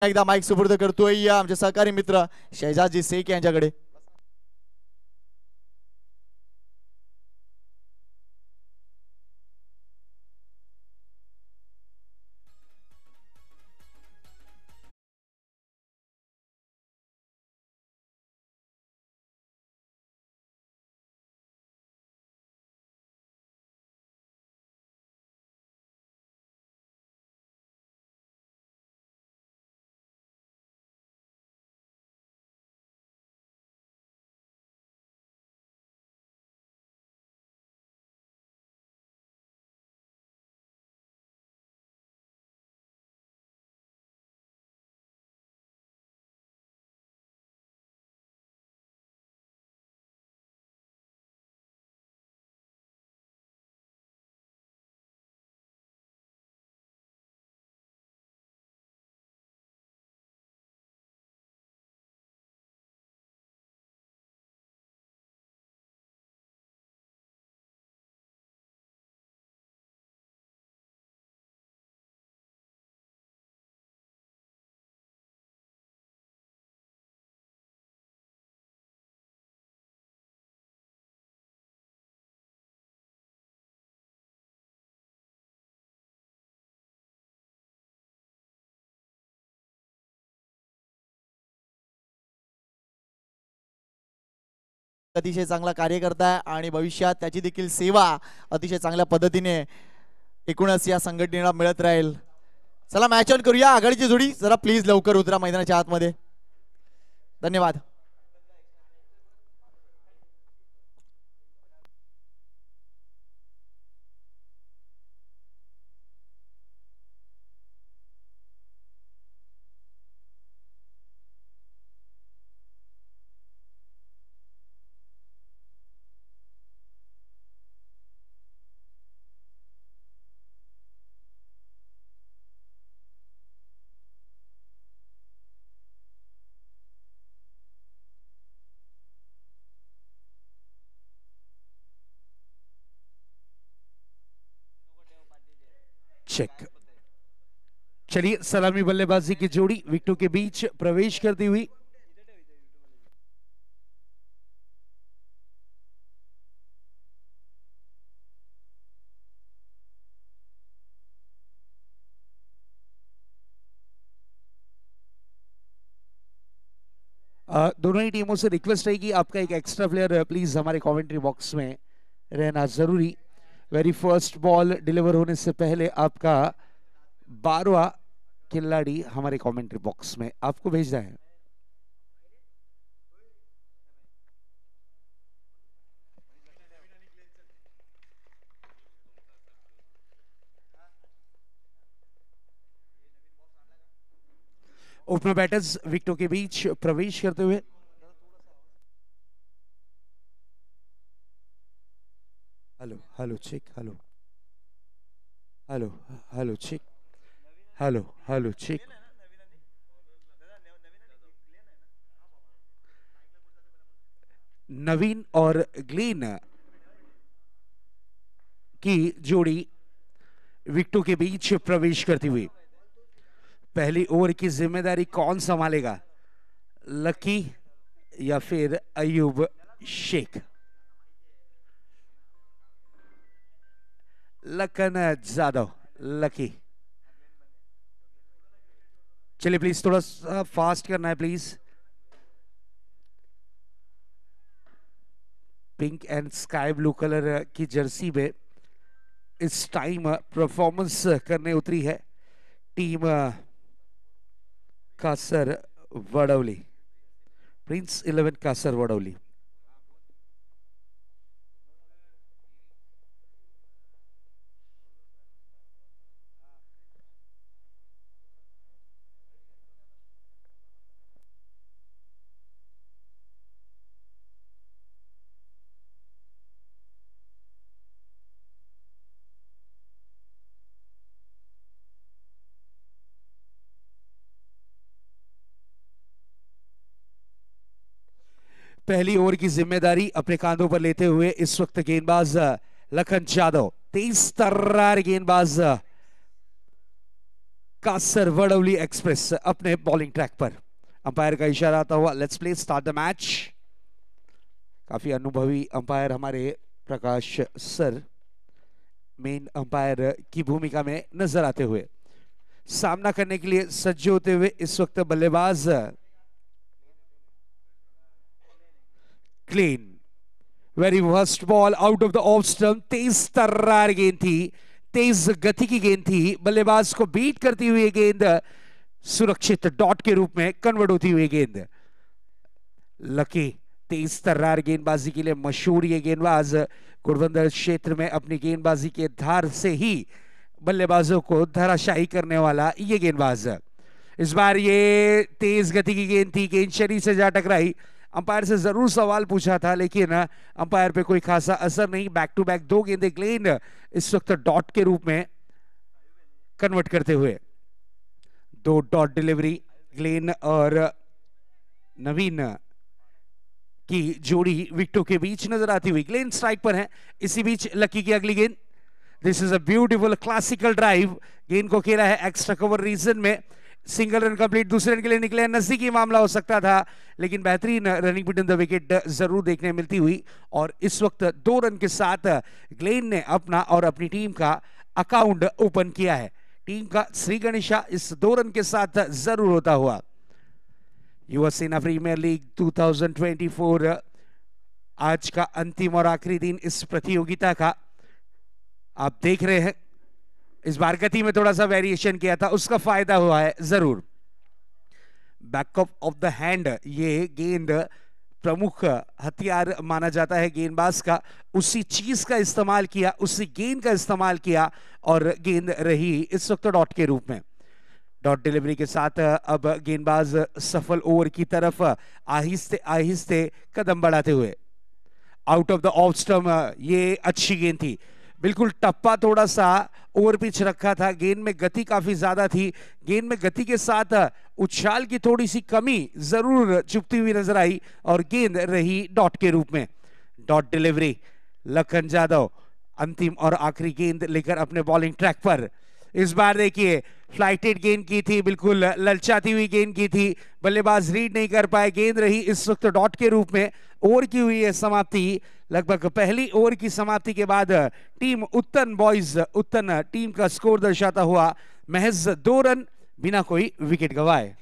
एकदा माईक सुपूर्द करतोय आमचे सहकारी मित्र शहजादजी शेख यांच्याकडे. अतिशय चांगला कार्य करताय आणि भविष्यात त्याची देखील सेवा अतिशय चांगल्या पद्धतीने एकूणच या संघटनेला मिळत राहील. चला मॅच ऑन करूया. आघाडीची जोडी जरा प्लीज लवकर उतरा मैदानाच्या आतमध्ये. धन्यवाद. चेक. चलिए सलामी बल्लेबाजी की जोड़ी विकेटों के बीच प्रवेश करती हुई दोनों ही टीमों से रिक्वेस्ट है कि आपका एक एक्स्ट्रा प्लेयर प्लीज हमारे कमेंट्री बॉक्स में रहना जरूरी. वेरी फर्स्ट बॉल डिलीवर होने से पहले आपका 12वां खिलाड़ी हमारे कमेंट्री बॉक्स में आपको भेजना है. ओपनर बैटर्स विकेटों के बीच प्रवेश करते हुए hello hello check. Hello hello hello check. Hello hello check. Naveen और ग्लेन की जोड़ी विकेटों के बीच प्रवेश करती हुई. पहली ओवर की जिम्मेदारी कौन संभालेगा, लकी या फिर अयूब शेख? लखन जादव, लकी. चलिए प्लीज थोड़ा सा फास्ट करना है please. Pink and sky blue colour की जर्सी में इस टाइम परफॉर्मेंस करने उतरी है टीम कासर वडौली, प्रिंस 11 कासर वडौली. पहली ओवर की जिम्मेदारी अपने कांधों पर लेते हुए इस वक्त गेंदबाज लखन जादव, तेज तर्रार गेंदबाज कासर वडवली एक्सप्रेस अपने बॉलिंग ट्रैक पर। अंपायर का इशारा आता हुआ let's play start the match. काफी अनुभवी अंपायर हमारे प्रकाश सर मेन अंपायर की भूमिका में नजर आते हुए सामना करने के लिए सज्ज होते हुए इस वक्त बल्लेबाज clean. Very first ball out of the off stump, तेज तर्रार गेंद थी, तेज गति की गेंद थी, बल्लेबाज को बीट करती हुई गेंद सुरक्षित डॉट के रूप में कन्वर्ट होती हुई गेंद। लकी तेज तर्रार गेंदबाजी के लिए मशहूर ये गेंदबाज घुड़बंदर क्षेत्र में अपनी गेंदबाजी के धार से ही बल्लेबाजों को धराशायी करने वाला ये गेंदबाज। इस बार ये तेज गति की गेंद थी, गेंद शरीर से जा टकराई। अंपायर से जरूर सवाल पूछा था लेकिन अंपायर पे कोई खासा असर नहीं। बैक टू बैक दो गेंदें ग्लेन इस वक्त डॉट के रूप में कन्वर्ट करते हुए, दो डॉट डिलीवरी ग्लेन और नवीन की जोड़ी विकेटों के बीच नजर आती हुई। ग्लेन स्ट्राइक पर है, इसी बीच लकी की अगली गेंद। This is a beautiful classical drive, गेंद को खेला है एक्स्ट्रा कवर रीजन में, सिंगल रन कंप्लीट, दूसरे रन के लिए निकले। नजदीकी मामला हो सकता था लेकिन बेहतरीन रनिंग बिटवीन द विकेट जरूर देखने मिलती हुई। और इस वक्त 2 रन के साथ ग्लेन ने अपना और अपनी टीम का अकाउंट ओपन किया है। टीम का श्री गणेशा इस 2 रन के साथ जरूर होता हुआ। युवा सेना प्रीमियर लीग 2024 आज का अंतिम और आखिरी दिन इस प्रतियोगिता का आप देख रहे हैं। इस बार गति में थोड़ा सा वेरिएशन किया था, उसका फायदा हुआ है जरूर। बैकअप ऑफ द हैंड ये गेंद प्रमुख हथियार माना जाता है गेंदबाज का, उसी चीज का इस्तेमाल किया, उसी गेंद का इस्तेमाल किया और गेंद रही इस वक्त डॉट के रूप में। डॉट डिलीवरी के साथ अब गेंदबाज सफल ओवर की तरफ आहिस्ते आहिस्ते कदम बढ़ाते हुए। Out of the off stump, ये अच्छी गेंद थी, बिल्कुल टप्पा थोड़ा सा ओवर पिच रखा था, गेंद में गति काफी ज्यादा थी। गेंद में गति के साथ उछाल की थोड़ी सी कमी जरूर चुपती हुई नजर आई और गेंद रही डॉट के रूप में। डॉट डिलीवरी लखन यादव अंतिम और आखिरी गेंद लेकर अपने बॉलिंग ट्रैक पर। इस बार देखिए फ्लाइटेड गेंद की थी, बिल्कुल ललचाती हुई गेंद की थी, बल्लेबाज रीड नहीं कर पाए, गेंद रही इस वक्त डॉट के रूप में। ओवर की हुई है समाप्ति, लगभग पहली ओवर की समाप्ति के बाद टीम उत्तन बॉयज, उत्तन टीम का स्कोर दर्शाता हुआ महज 2 रन बिना कोई विकेट गंवाए।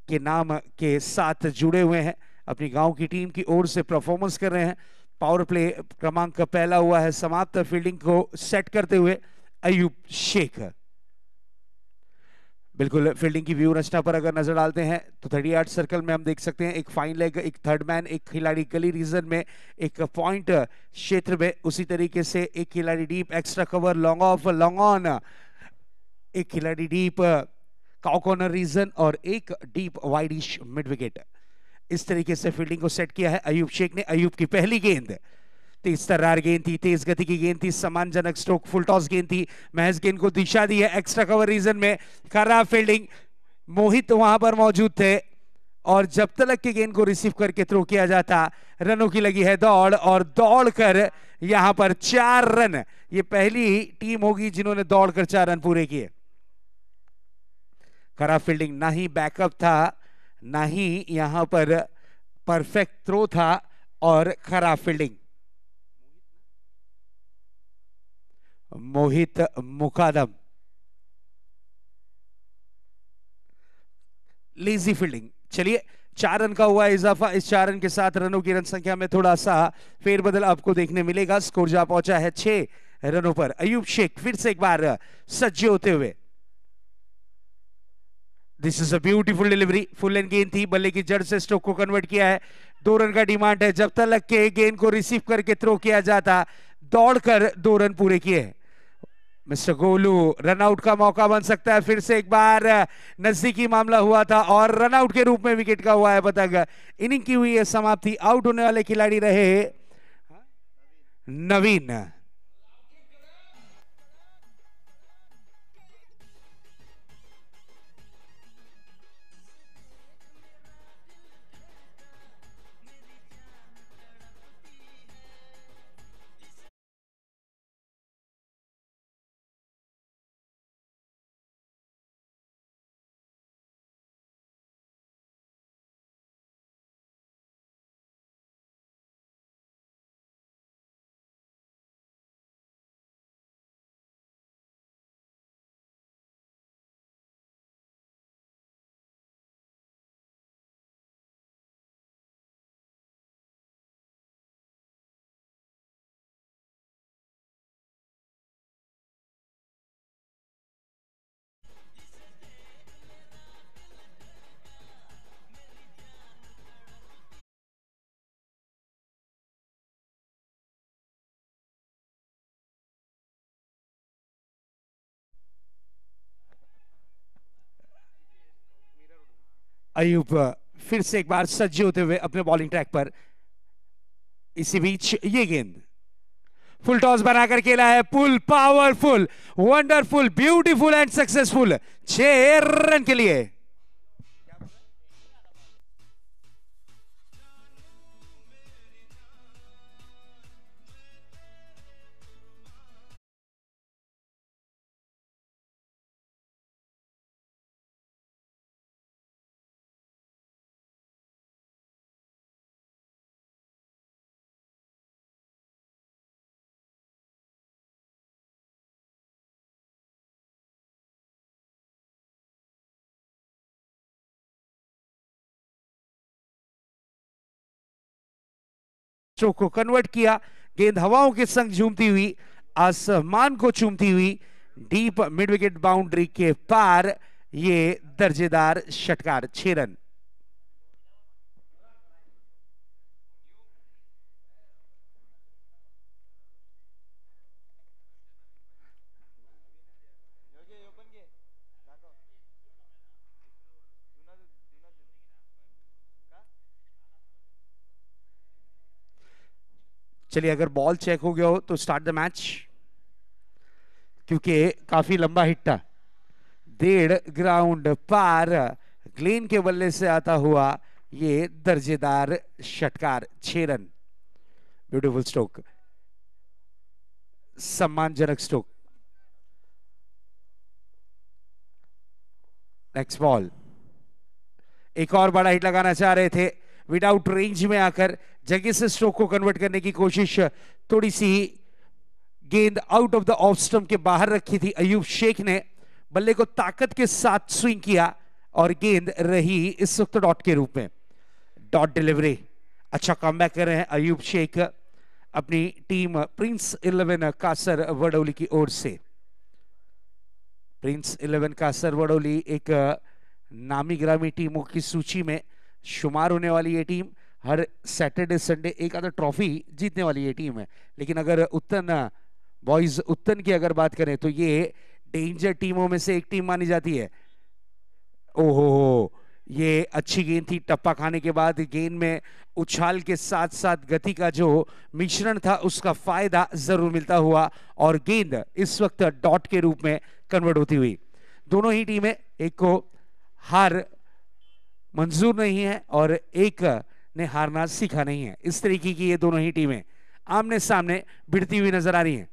के नाम के साथ जुड़े हुए हैं, अपनी गांव की टीम की ओर से परफॉर्मेंस कर रहे हैं। पावर प्ले क्रमांक पहला हुआ है समाप्त, फील्डिंग को सेट करते हुए अयूब शेख। बिल्कुल फील्डिंग की व्यू रचना पर अगर नजर डालते हैं तो 38 सर्कल में हम देख सकते हैं एक फाइन लेग, एक थर्ड मैन, एक खिलाड़ी गली रीजन में, एक पॉइंट क्षेत्र में, उसी तरीके से एक खिलाड़ी deep extra cover, long off, long on, एक खिलाड़ी डीप काउ कॉर्नर रीजन और एक डीप वाइडिश मिड विकेट। इस तरीके से फील्डिंग को सेट किया है अयूब शेख ने। अयूब की पहली गेंद तेज तर्रार गेंद थी, तेज गति की गेंद थी, सम्मानजनक स्ट्रोक, फुल टॉस गेंद थी, महज गेंद को दिशा दी है एक्स्ट्रा कवर रीजन में। खराब फील्डिंग, मोहित वहां पर मौजूद थे और जब तलक की गेंद को रिसीव करके थ्रो किया जाता, रनों की लगी है दौड़ और दौड़ कर यहां पर 4 रन। ये पहली टीम होगी जिन्होंने दौड़कर 4 रन पूरे किए। खराब फील्डिंग, ना ही बैकअप था, ना ही यहां पर परफेक्ट थ्रो था और खराब फील्डिंग। मोहित मुकादम, लेजी फील्डिंग। चलिए 4 रन का हुआ इजाफा। इस 4 रन के साथ रनों की रन संख्या में थोड़ा सा फेरबदल आपको देखने मिलेगा। स्कोर जा पहुंचा है 6 रनों पर। अयूब शेख फिर से एक बार सज्जे होते हुए। This is a beautiful delivery, full and गेंद थी, बल्ले की जड़ से स्ट्रोक को कन्वर्ट किया है। 2 रन का डिमांड है। जब तक के गेंद को रिसीव करके थ्रो किया जाता, दौड़कर 2 रन पूरे किए। मिस्टर गोलू, रनआउट का मौका बन सकता है। फिर से एक बार नजदीकी मामला हुआ था और रनआउट के रूप में विकेट का हुआ है पतंग। इनिंग की हुई है समाप्ति। आउट होने वाले खिलाड़ी रहे नवीन। अयूब फिर से एक बार सज्जे होते हुए अपने बॉलिंग ट्रैक पर। इसी बीच ये गेंद फुल टॉस बनाकर खेला है। Pull powerful, wonderful, beautiful and successful. 6 run के लिए। स्ट्रोक को कन्वर्ट किया। गेंद हवाओं के संग झूमती हुई, आसमान को चूमती हुई, डीप मिड विकेट बाउंड्री के पार ये दर्जेदार षटकार। 6 रन। चलिए अगर बॉल चेक हो गया हो तो स्टार्ट द मैच, क्योंकि काफी लंबा हिट था। 1.5 ग्राउंड पार ग्लेन के बल्ले से आता हुआ ये दर्जेदार षटकार। 6 रन। ब्यूटीफुल स्ट्रोक, सम्मानजनक स्ट्रोक। Next ball. एक और बड़ा हिट लगाना चाह रहे थे, विदाउट रेंज में आकर जगह से स्ट्रोक को कन्वर्ट करने की कोशिश। थोड़ी सी गेंद out of the off stump के बाहर रखी थी। अयूब शेख ने बल्ले को ताकत के साथ स्विंग किया और गेंद रही इस वक्त डॉट के रूप में। Dot delivery. अच्छा कमबैक कर रहे हैं अयूब शेख अपनी टीम प्रिंस 11 कासर वडोली की ओर से। प्रिंस 11 कासर वडोली एक नामी ग्रामी टीमों की सूची में शुमार होने वाली ये टीम। हर सैटरडे संडे एक आधा ट्रॉफी जीतने वाली ये टीम है। लेकिन अगर उत्तन बॉयज उत्तन की अगर बात करें तो ये डेंजर टीमों में से एक टीम मानी जाती है। ओहो, ये अच्छी गेंद थी। टप्पा खाने के बाद गेंद में उछाल के साथ साथ गति का जो मिश्रण था उसका फायदा जरूर मिलता हुआ और गेंद इस वक्त डॉट के रूप में कन्वर्ट होती हुई। दोनों ही टीमें, एक को हार मंजूर नहीं है और एक ने हारना सीखा नहीं है। इस तरीके की ये दोनों ही टीमें आमने सामने भिड़ती हुई नजर आ रही हैं।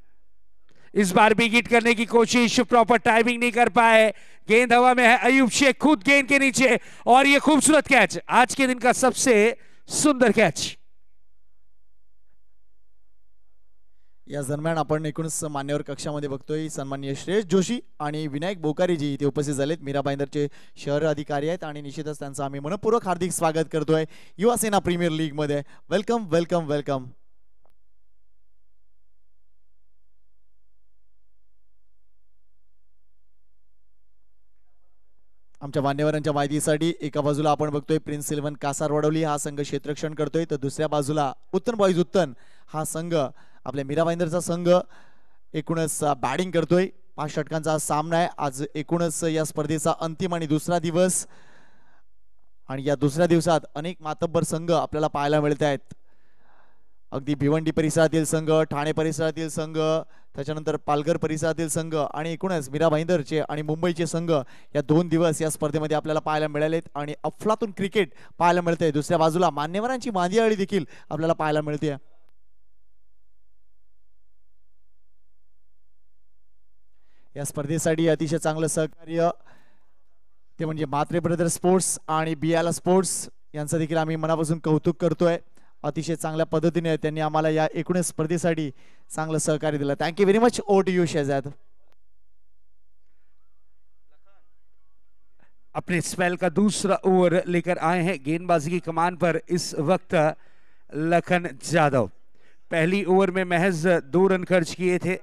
इस बार भी हिट करने की कोशिश, प्रॉपर टाइमिंग नहीं कर पाए। गेंद हवा में है, अयूब शेख खुद गेंद के नीचे और ये खूबसूरत कैच। आज के दिन का सबसे सुंदर कॅच. या दरम्यान आपण एकूणच मान्यवर कक्षामध्ये बघतोय सन्माननीय श्रेयस जोशी आणि विनायक बोकारेजी इथे उपस्थित झालेत. मीरा भाईंदरचे शहर अधिकारी आहेत आणि निश्चितच त्यांचं आम्ही मनपूर्वक हार्दिक स्वागत करतोय युवा सेना प्रीमियर लीग मध्ये. Welcome welcome welcome. आमच्या मान्यवरांच्या माहितीसाठी एका बाजूला आपण बघतोय प्रिन्स 11 कासार वडवली हा संघ क्षेत्ररक्षण करतोय, तर दुसऱ्या बाजूला उत्तन बॉईज उत्तन हा संघ आपल्या मीरा भाईंदरचा संघ एकूणच बॅटिंग करतोय. 5 षटकांचा सामना आहे आज. एकूणच या स्पर्धेचा अंतिम आणि दुसरा दिवस आणि या दुसऱ्या दिवसात अनेक मातब्बर संघ आपल्याला पाहायला मिळत आहेत. अगदी भिवंडी परिसरातील संघ, ठाणे परिसरातील संघ, त्याच्यानंतर पालघर परिसरातील संघ आणि एकूणच मीरा भाईंदरचे आणि मुंबईचे संघ या 2 दिवस या स्पर्धेमध्ये आपल्याला पाहायला मिळालेत आणि अफलातून क्रिकेट पाहायला मिळते. दुसऱ्या बाजूला मान्यवरांची मांदियाळी देखील आपल्याला पाहायला मिळते. या स्पर्धेसाठी अतिशय चांगलं सहकार्य ते म्हणजे म्हात्रे ब्रदर स्पोर्ट्स आणि बियाला स्पोर्ट्स यांचं देखील आम्ही मनापासून कौतुक करतोय. अतिशय चांगल्या पद्धतीने त्यांनी आम्हाला या एकूणच स्पर्धेसाठी चांगलं सहकार्य दिलं. Thank you very much. Over to you Shahzad. अपने स्पेल का दूसरा ओवर लेकर आए हैं. गेंदबाजी की कमान पर इस वक्त लखन जाधव. पहली ओवर में महज 2 रन खर्च किए थे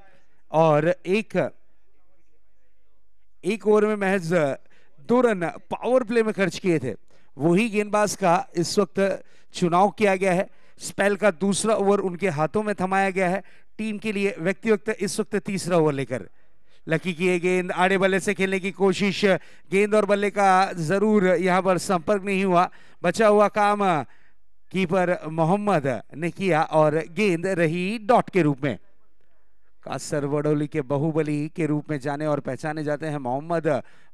और एक ओवर में महज 2 रन पावर प्ले में खर्च किए थे. वही गेंदबाज का इस वक्त चुनाव किया गया है. स्पेल का दूसरा ओवर उनके हाथों में थमाया गया है. टीम के लिए व्यक्तिगत इस वक्त तीसरा ओवर लेकर लकी की ये गेंद आड़े बल्ले से खेलने की कोशिश. गेंद और बल्ले का जरूर यहां पर संपर्क नहीं हुआ. बचा हुआ काम कीपर मोहम्मद ने किया और गेंद रही डॉट के रूप में. कासर वडोली के बाहुबली के रूप में जाने और पहचाने जाते हैं मोहम्मद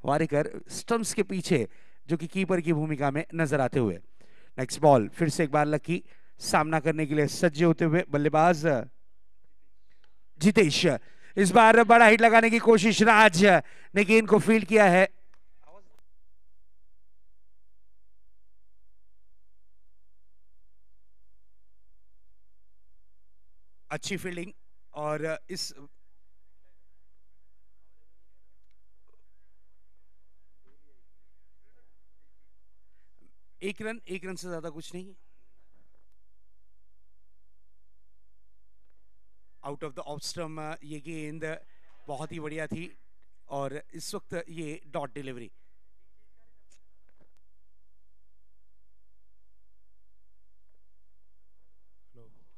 वारिकर, स्टंप्स के पीछे जो कि कीपर की भूमिका में नजर आते हुए. नेक्स्ट बॉल फिर से एक बार लकी सामना करने के लिए सज्ज होते हुए बल्लेबाज जितेश. इस बार बड़ा हिट लगाने की कोशिश. राज ने गेंद को फील्ड किया है. अच्छी फील्डिंग और इस एक रन से ज्यादा कुछ नहीं. Out of the off stump ये गेंद बहुत ही बढ़िया थी और इस वक्त ये dot delivery.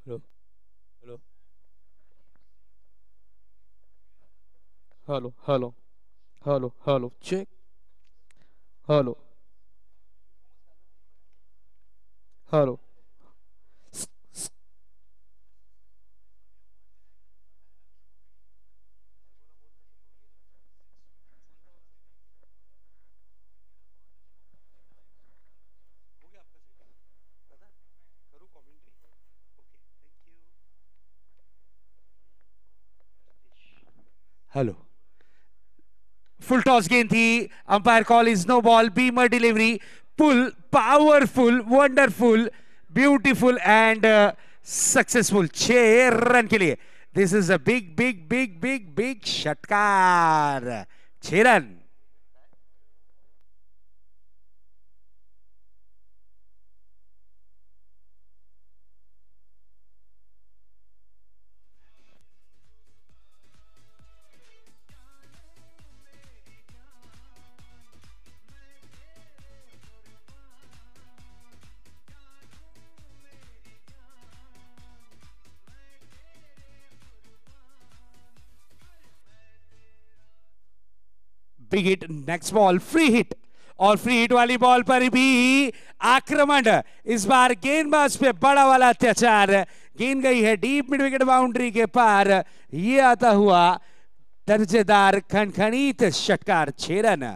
Hello hello hello hello hello hello check. Hello hello. Hello. Full toss गेंद थी. Umpire call is no ball. Beamer delivery. Pull powerful wonderful beautiful and successful. 6 run के लिए. This is a big big big big big षटकार. 6 run. Big hit. Next ball free hit और free hit वाली ball पर भी आक्रमण. इस बार गेंदबाज पे बड़ा वाला अत्याचार. गेंद गई है डीप मिड विकेट बाउंड्री के पार. ये आता हुआ दर्जेदार खनखनीत षटकार. 6 रन.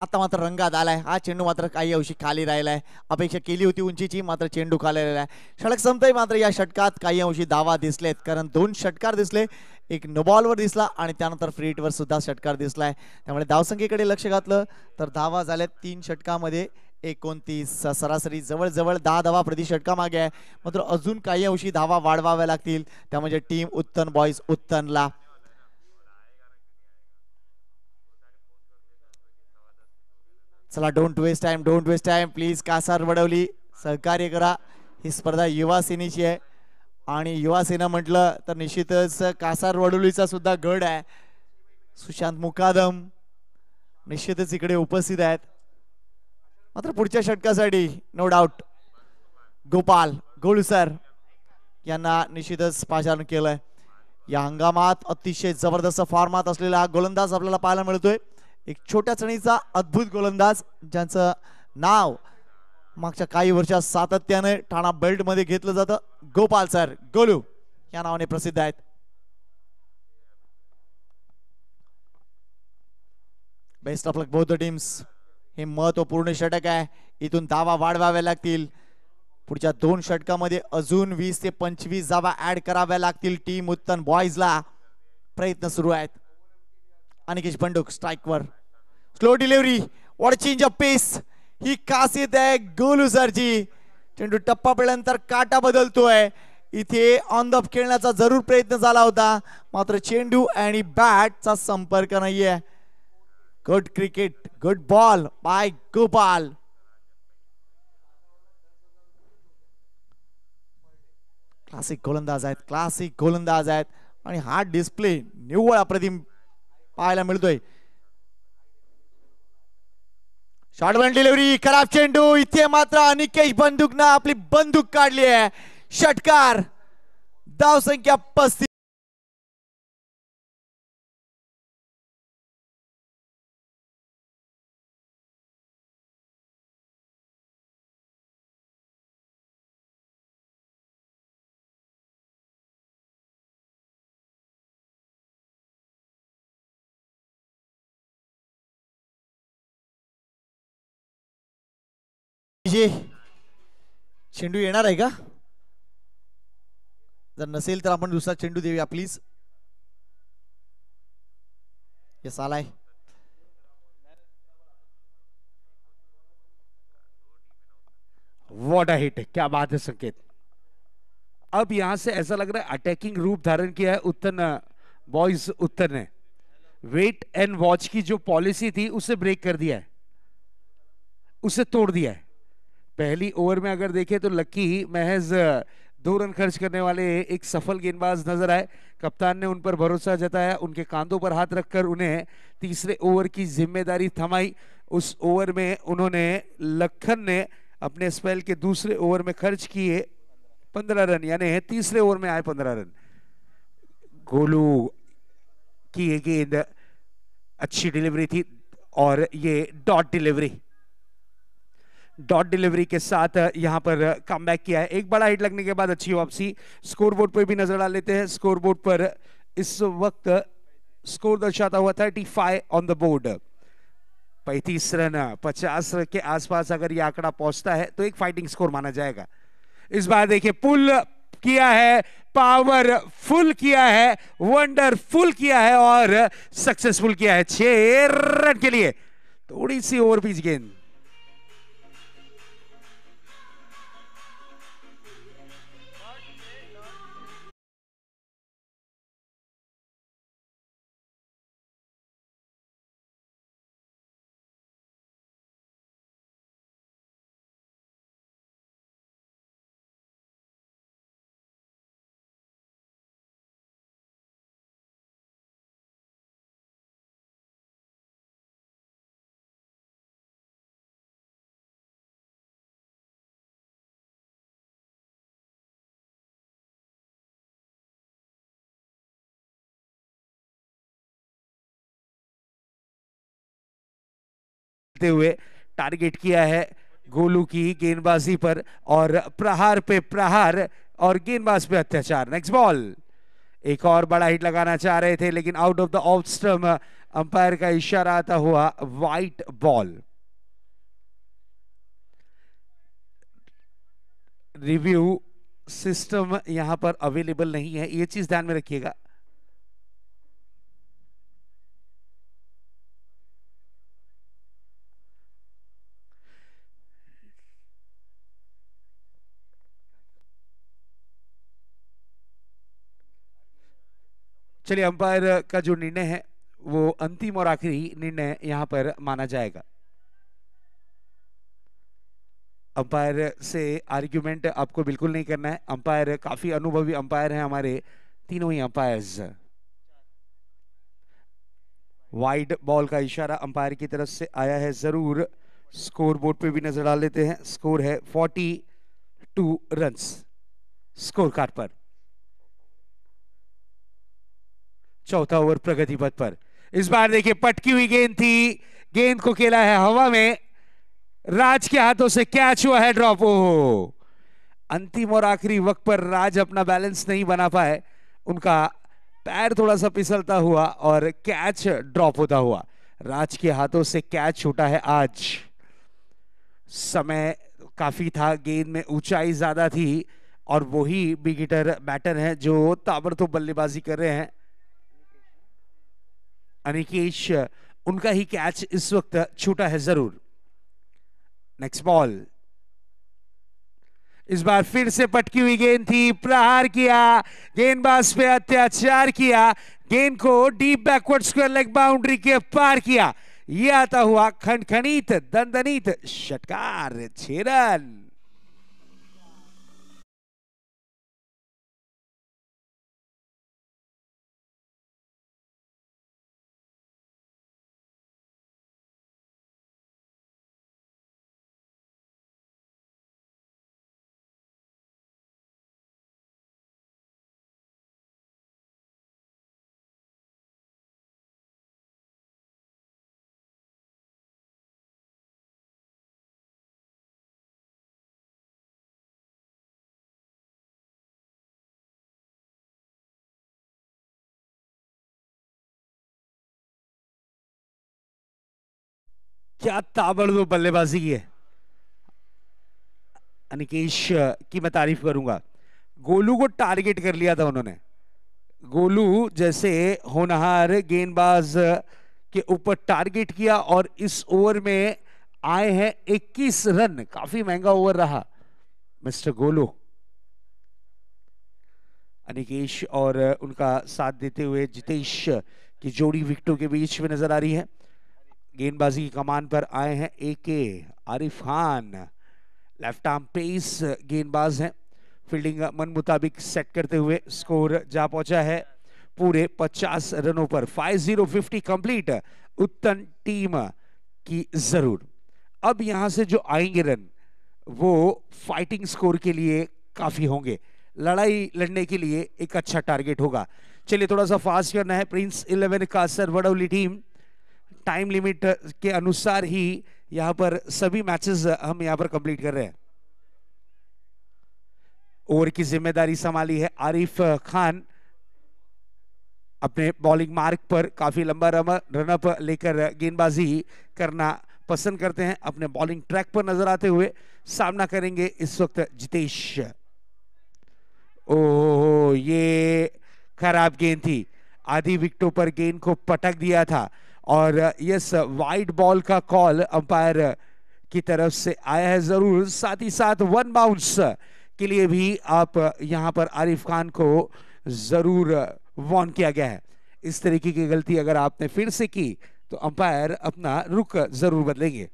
आता मात्र रंगात आलाय हा चेंडू, मात्र काही अंशी खाली राहिलाय. अपेक्षा केली होती उंचीची, मात्र चेंडू खाली राहिलाय. षटक संपतंय, मात्र या षटकात काही अंशी धावा दिसलेत, कारण 2 षटकार दिसले. एक नो बॉलवर दिसला आणि त्यानंतर फ्री हिटवर सुद्धा षटकार दिसलाय. त्यामुळे धावसंख्येकडे लक्ष घातलं तर धावा झाल्यात 3 षटकामध्ये 29. सरासरी जवळजवळ 10 धावा प्रति षटका मागे आहे. मात्र अजून काही अंशी धावा वाढवाव्या लागतील, त्या म्हणजे टीम उत्तन बॉईज उत्तनला. चला, don't waste time please. Kasar Vadavali सहकार्य करा. ही स्पर्धा युवा सेनेची आहे आणि युवा सेना म्हटलं तर निश्चितच कासार वडवलीचा सुद्धा गड आहे. सुशांत मुकादम निश्चितच इकडे उपस्थित आहेत. मात्र पुढच्या षटकासाठी नो डाऊट गोपाल गोळसर यांना निश्चितच पाचारण केलंय. या हंगामात अतिशय जबरदस्त फॉर्मात असलेला हा गोलंदाज आपल्याला पाहायला मिळतोय. एक छोट्या चणीचा अद्भुत गोलंदाज, ज्यांचं नाव मागच्या काही वर्षात सातत्याने ठाणा बेल्ट मध्ये घेतलं जातं. गोपाल सर गोलू या नावाने प्रसिद्ध आहेत. Best of luck both the teams. हे महत्वपूर्ण षटक आहे, इथून धावा वाढवाव्या लागतील. पुढच्या 2 षटकामध्ये अजून 20 ते 25 धावा ऍड कराव्या लागतील टीम उत्तन बॉईजला. प्रयत्न सुरू आहेत. अनिकेश बंडूक स्ट्राईकवर, slow delivery, what change of pace. ही खासियत आहे गोलू सरची. चेंडू टप्पा पडल्यानंतर काटा बदलतोय. इथे ऑन द खेळण्याचा जरूर प्रयत्न झाला होता, मात्र चेंडू आणि बॅटचा संपर्क नाहीये. Good cricket, good ball by Gopal. Classic गोलंदाज आहेत आणि हा डिस्प्ले निव्वळ अप्रतिम पाहायला मिळतोय. शॉर्टबॅट डिलिव्हरी, खराब चेंडू. इथे मात्र अनिकेश बंदूकनं आपली बंदूक काढली आहे. षटकार. धाव संख्या 35. चेंडू येणार आहे का? जर नसेल तर आपण दुसरा चेंडू देऊया प्लीज. यस आलाय. व्हाट अ हिट, क्या बात है संकेत. अब यहां से ऐसा लग रहा है अटैकिंग रूप धारण किया है उत्तन बॉयज उत्तन ने. वेट एंड वॉच की जो पॉलिसी थी उसे ब्रेक कर दिया है, उसे तोड़ दिया है. पहली ओवर में अगर देखें तो लक्की महज 2 रन खर्च करने वाले एक सफल गेंदबाज नजर आए. कप्तान ने उन पर भरोसा जताया, उनके कांधों पर हाथ रखकर उन्हें तीसरे ओवर की जिम्मेदारी थमाई. उस ओवर में उन्होंने लखन ने अपने स्पेल के दूसरे ओवर में खर्च किए 15 रन, यानी तीसरे ओवर में आए 15 रन. गोलू की ये गेंद अच्छी डिलीवरी थी और ये डॉट डिलीवरी के साथ यहां पर कमबैक किया है. एक बड़ा हिट लगने के बाद अच्छी वापसी. स्कोरबोर्ड पर भी नजर डाल लेते हैं. स्कोरबोर्ड पर इस वक्त स्कोर दर्शाता हुआ 35 ऑन द बोर्ड. 35 रन 50 के आसपास अगर यह आंकड़ा पहुंचता है तो एक फाइटिंग स्कोर माना जाएगा. इस बार देखिए पुल किया है, पावरफुल किया है, वंडरफुल किया है और सक्सेसफुल किया है. 6 रन के लिए थोड़ी सी ओवर पिच गेंद. हुए टारगेट किया है गोलू की गेंदबाजी पर और प्रहार पे प्रहार और गेंदबाज पे अत्याचार. Next ball. एक और बड़ा हिट लगाना चाह रहे थे लेकिन out of the off stump umpire का इशारा आता हुआ वाइट बॉल। रिव्यू सिस्टम यहां पर अवेलेबल नहीं है, ये चीज ध्यान में रखिएगा। चलिए, अंपायर का जो निर्णय है वो अंतिम और आखिरी निर्णय यहां पर माना जाएगा। अंपायर से आर्ग्यूमेंट आपको बिल्कुल नहीं करना है। अंपायर काफी अनुभवी अंपायर हैं हमारे, तीनों ही अंपायर्स। वाइड बॉल का इशारा अंपायर की तरफ से आया है जरूर। स्कोर बोर्ड पे भी नजर डाल लेते हैं। स्कोर है 42 रन्स स्कोर कार्ड पर। चौथा ओवर प्रगति पथ पर। इस बार देखिए पटकी हुई गेंद थी, गेंद को खेला है हवा में, राज के हाथों से कैच हुआ है ड्रॉप। ओह, अंतिम और आखिरी वक्त पर राज अपना बैलेंस नहीं बना पाए, उनका पैर थोड़ा सा फिसलता हुआ और कैच ड्रॉप होता हुआ राज के हाथों से कैच छूटा है। आज समय काफी था, गेंद में ऊंचाई ज्यादा थी और वही बिगिटर बैटर हैं जो ताबड़तोड़ बल्लेबाजी कर रहे हैं। अनिकेश, उनका ही कैच इस वक्त छूटा है जरूर। Next ball. इस बार फिर से पटकी हुई गेंद थी, प्रहार किया, गेंदबाज पे अत्याचार किया, गेंद को deep backward square leg boundary के पार किया। यह आता हुआ खनखनीत दंदनीत षटकार, 6 रन। क्या ताबड़तोड़ बल्लेबाजी की है अनिकेश की, मैं तारीफ करूंगा। गोलू को टारगेट कर लिया था उन्होंने। गोलू जैसे होनहार गेंदबाज के ऊपर टारगेट किया और इस ओवर में आए हैं 21 रन। काफी महंगा ओवर रहा मिस्टर गोलू। अनिकेश और उनका साथ देते हुए जितेश की जोड़ी विकेटों के बीच में नजर आ रही है। गेंदबाजी की कमान पर आए हैं AK Arif Khan, left arm pace गेंदबाज हैं। फील्डिंग मन मुताबिक सेट करते हुए स्कोर जा पहुंचा है पूरे 50 रनों पर। 50-50 कंप्लीट उत्तम टीम की जरूर। अब यहां से जो आएंगे रन वो फाइटिंग स्कोर के लिए काफी होंगे, लड़ाई लड़ने के लिए एक अच्छा टारगेट होगा। चलिए थोड़ा सा फास्ट करना है। प्रिंस 11 का सरवड़ौली टीम टाइम लिमिट के अनुसार ही यहां पर सभी मैचेस हम यहां पर कंप्लीट कर रहे हैं। ओवर की जिम्मेदारी संभाली है आरिफ खान। अपने बॉलिंग मार्क पर काफी लंबा रनअप लेकर गेंदबाजी करना पसंद करते हैं। अपने बॉलिंग ट्रैक पर नजर आते हुए सामना करेंगे इस वक्त जितेश। ओह, ये खराब गेंद थी, आधी विकेटों पर गेंद को पटक दिया था और यस, वाइड बॉल का कॉल अंपायर की तरफ से आया है जरूर। साथ ही साथ 1 बाउंस के लिए भी आप यहां पर आरिफ खान को जरूर वार्न किया गया है। इस तरीके की गलती अगर आपने फिर से की तो अंपायर अपना रुख जरूर बदलेंगे।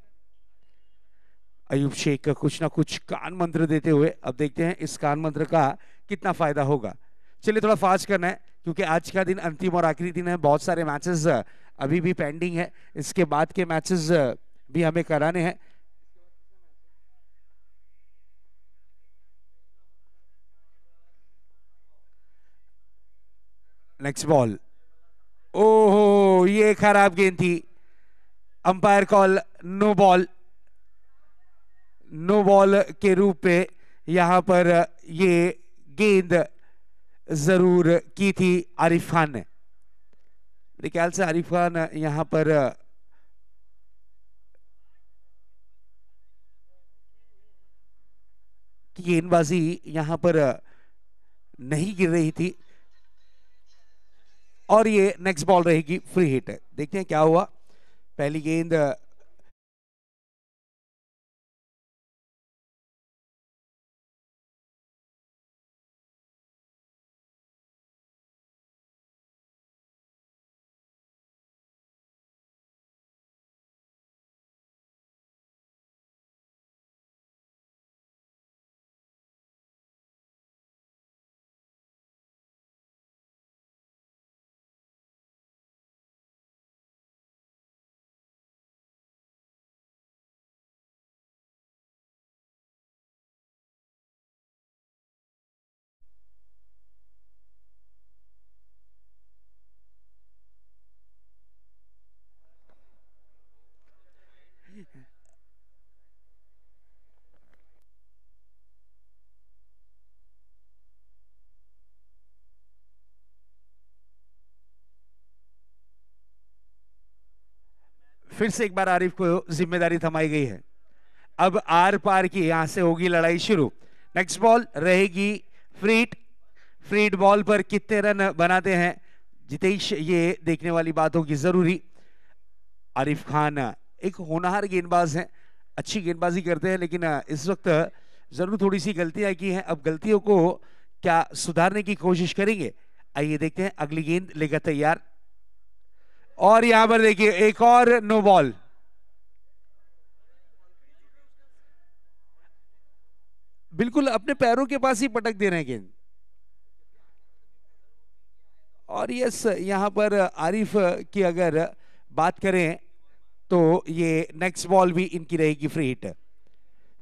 अयूब शेख कुछ ना कुछ कान मंत्र देते हुए, अब देखते हैं इस कान मंत्र का कितना फायदा होगा। चलिए थोड़ा फास्ट करना है क्योंकि आज का दिन अंतिम और आखिरी दिन है। बहुत सारे मैचेस अभी भी पेंडिंग है, इसके बाद के मैचेस भी हमें कराने हैं। Next ball. ओहो, ये खराब गेंद थी, umpire call no ball. No ball के रूप में यहां पर ये गेंद जरूर की थी आरिफ खान ने। मेरे ख्याल से आरिफ खान यहाँ पर की गेंदबाजी यहाँ पर नहीं गिर रही थी और ये नेक्स्ट बॉल रहेगी फ्री हिट। देखते हैं क्या हुआ। पहली गेंद फिर से एक बार आरिफ को जिम्मेदारी थमाई गई है। अब आर पार की यहां से होगी लड़ाई शुरू। नेक्स्ट बॉल रहेगी फ्रीट। फ्रीट बॉल पर कितने रन बनाते हैं जितेश, ये देखने वाली बात होगी जरूरी। आरिफ खान एक होनहार गेंदबाज हैं, अच्छी गेंदबाजी करते हैं, लेकिन इस वक्त जरूर थोड़ी सी गलतियां की हैं। अब गलतियों को क्या सुधारने की कोशिश करेंगे, आइए देखते हैं। अगली गेंद लेकर तैयार और यहां पर देखिए एक और नो बॉल। बिल्कुल अपने पैरों के पास ही पटक दे रहे हैं गेंद। और यस, यहां पर आरिफ की अगर बात करें तो ये नेक्स्ट बॉल भी इनकी रहेगी फ्री हिट।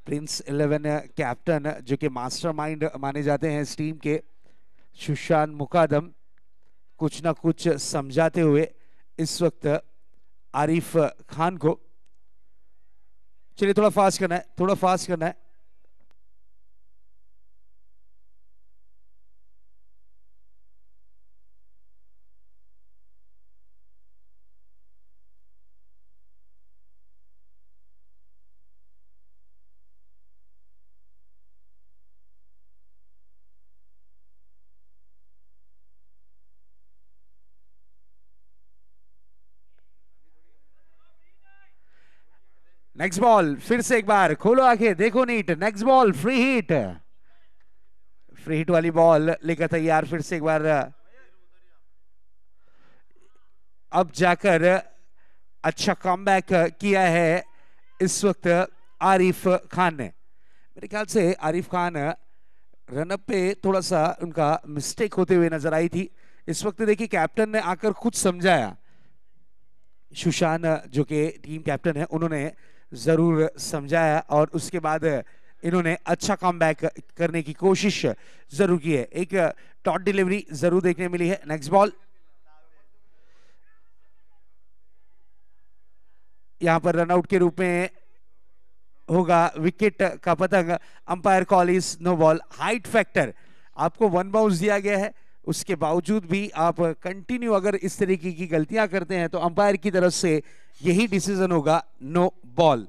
प्रिंस 11 कैप्टन जो कि मास्टरमाइंड माने जाते हैं इस टीम के, सुशांत मुकादम, कुछ ना कुछ समझाते हुए इस वक्त आरिफ खान को। चलिए थोड़ा फास्ट करना है, थोड़ा फास्ट करना है। नेक्स्ट बॉल फिर से एक बार खोलो आंखें, देखो neat. Next ball free hit. Free hit वाली बॉल लेकर तैयार फिर से एक बार। अब जाकर अच्छा कमबैक किया है इस वक्त आरिफ खान ने। मेरे ख्याल से आरिफ खान रनअप पे थोड़ा सा उनका मिस्टेक होते हुए नजर आई थी। इस वक्त देखिए कैप्टन ने आकर खुद समझाया, सुशांत जो कि टीम कैप्टन है उन्होंने जरूर समझाया और उसके बाद इन्होंने अच्छा कमबैक करने की कोशिश जरूर की है। एक टॉट डिलीवरी जरूर देखने मिली है। नेक्स्ट बॉल यहां पर रनआउट के रूप में होगा, विकेट का पतंग। Umpire call is no ball. Height factor आपको 1 बाउंस दिया गया है, उसके बावजूद भी आप कंटिन्यू अगर इस तरीके की गलतियां करते हैं तो अंपायर की तरफ से यही डिसीजन होगा, नो बॉल।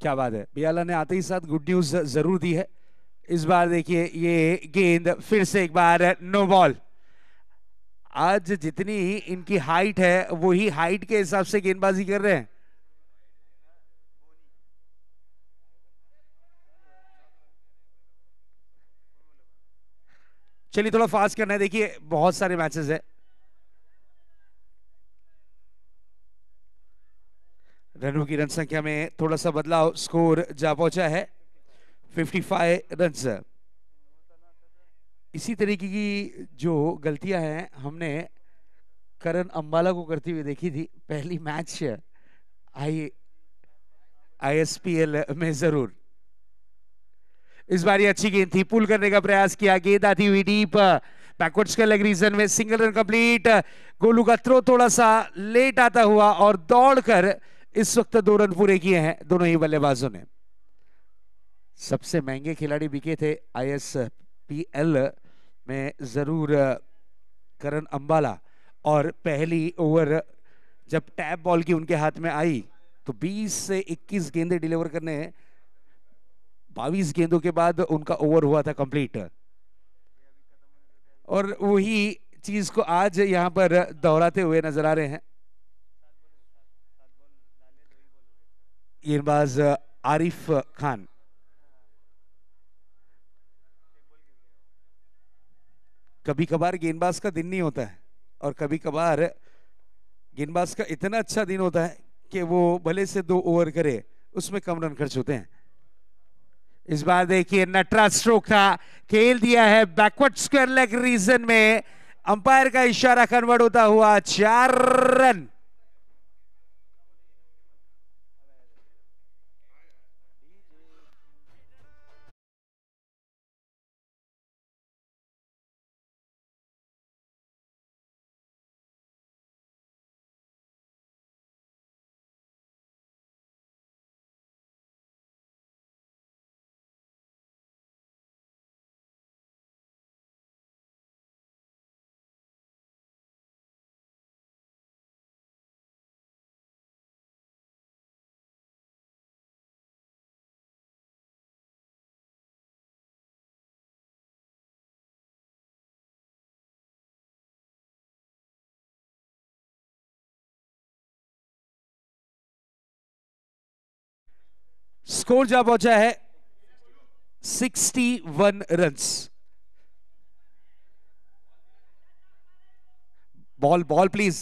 क्या बात है, बियाला ने आते ही साथ गुड न्यूज जरूर दी है। इस बार देखिए ये गेंद फिर से एक बार नो बॉल। आज जितनी इनकी हाइट है वही हाइट के हिसाब से गेंदबाजी कर रहे हैं। चलिए थोड़ा फास्ट करना है, देखिए बहुत सारे मैचेस है। रनों की रन संख्या में थोड़ा सा बदलाव, स्कोर जा पहुंचा है 55 रन्स। इसी तरीके की जो गलतियां हैं हमने करण अंबाला को करते हुए देखी थी पहली मैच आईएसपीएल में जरूर। इस बार ये अच्छी गेंद थी, पुल करने का प्रयास किया, गेंद आती हुई डीप बैकवर्ड्स के लेग रीजन में, सिंगल रन कंप्लीट। गोलू का थ्रो थोड़ा सा लेट आता हुआ और दौड़कर इस वक्त 2 रन पूरे किए हैं दोनों ही बल्लेबाजों ने। सबसे महंगे खिलाड़ी बिके थे आईएसपीएल में जरूर करण अंबाला, और पहली ओवर जब टैप बॉल की उनके हाथ में आई तो 20 से 21 गेंदें डिलीवर करने, 22 गेंदों के बाद उनका ओवर हुआ था कंप्लीट। और वही चीज को आज यहां पर दोहराते हुए नजर आ रहे हैं गेंदबाज आरिफ खान। कभी कभार गेंदबाज का दिन नहीं होता है और कभी कभार गेंदबाज का इतना अच्छा दिन होता है कि वो भले से 2 ओवर करे उसमें कम रन खर्च होते हैं। इस बार देखिए नटराज स्ट्रोक था, खेल दिया है बैकवर्ड स्क्वायर लेग रीजन में, अंपायर का इशारा कन्वर्ट होता हुआ 4 रन। स्कोर जा पहुंचा है 61 रन्स। Ball ball please.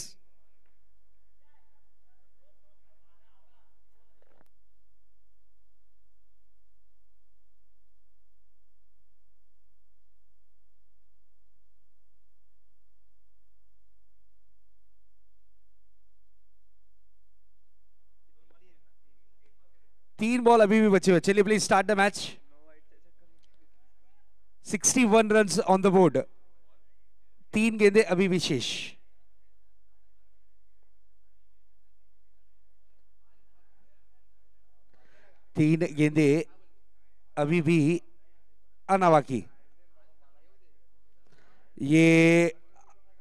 तीन बॉल अभी भी बचे हुए, चलिए please start the match. 61 runs on the board, 3 गेंदें अभी भी शेष। तीन गेंदें अभी भी अनावा की। ये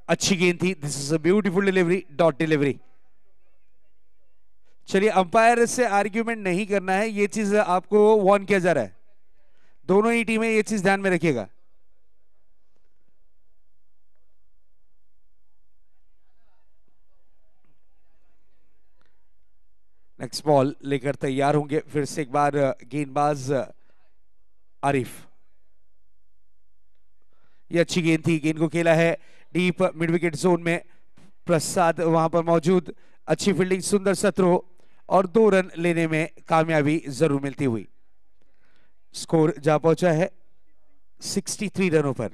अच्छी गेंद थी, this is a beautiful delivery, dot delivery. चलिए अंपायर से आर्ग्यूमेंट नहीं करना है, ये चीज आपको वार्न किया जा रहा है, दोनों ही टीमें ये चीज ध्यान में रखिएगा। नेक्स्ट बॉल लेकर तैयार होंगे फिर से एक बार गेंदबाज आरिफ। ये अच्छी गेंद थी, गेंद को खेला है डीप मिड विकेट जोन में, प्रसाद वहां पर मौजूद, अच्छी फील्डिंग, सुंदर सत्रो और 2 रन लेने में कामयाबी जरूर मिलती हुई। स्कोर जा पहुंचा है 63 रनों पर।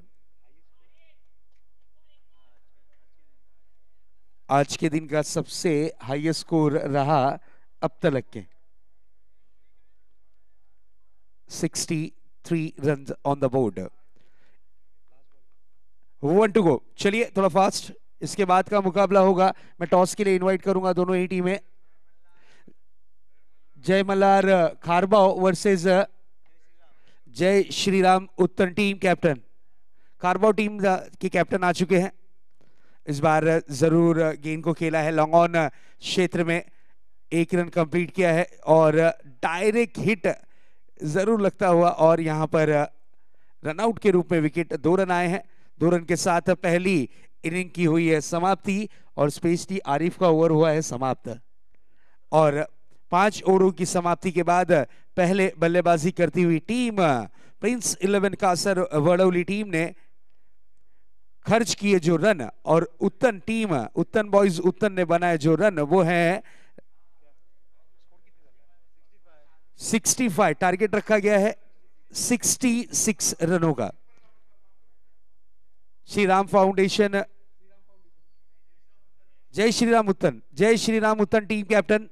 आज के दिन का सबसे हाईएस्ट स्कोर रहा अब तक के 63 run on the board. 1 to go. चलिए थोड़ा फास्ट, इसके बाद का मुकाबला होगा। मैं टॉस के लिए इनवाइट करूंगा दोनों ही टीमें। जय मल्हार खारबाव वर्सेस जय श्रीराम उत्तर टीम कैप्टन। खारबाव टीम के कैप्टन आ चुके हैं, इस बार जरूर गेंद को खेला है लॉन्ग ऑन क्षेत्र में, 1 रन कंप्लीट किया है और डायरेक्ट हिट जरूर लगता हुआ और यहाँ पर रनआउट के रूप में विकेट 2 रन आए हैं। 2 रन के साथ पहली इनिंग की हुई है समाप्ति और स्पेशली आरिफ का ओवर हुआ है समाप्त। और 5 ओवरों की समाप्ति के बाद पहले बल्लेबाजी करती हुई टीम प्रिंस 11 कासर वड़ौली टीम ने खर्च किए जो रन और उत्तन बॉयज उत्तन ने बनाए जो रन वो है 65। टारगेट रखा गया है 66 रनों का। श्री राम फाउंडेशन, जय श्रीराम उत्तन टीम कॅप्टन।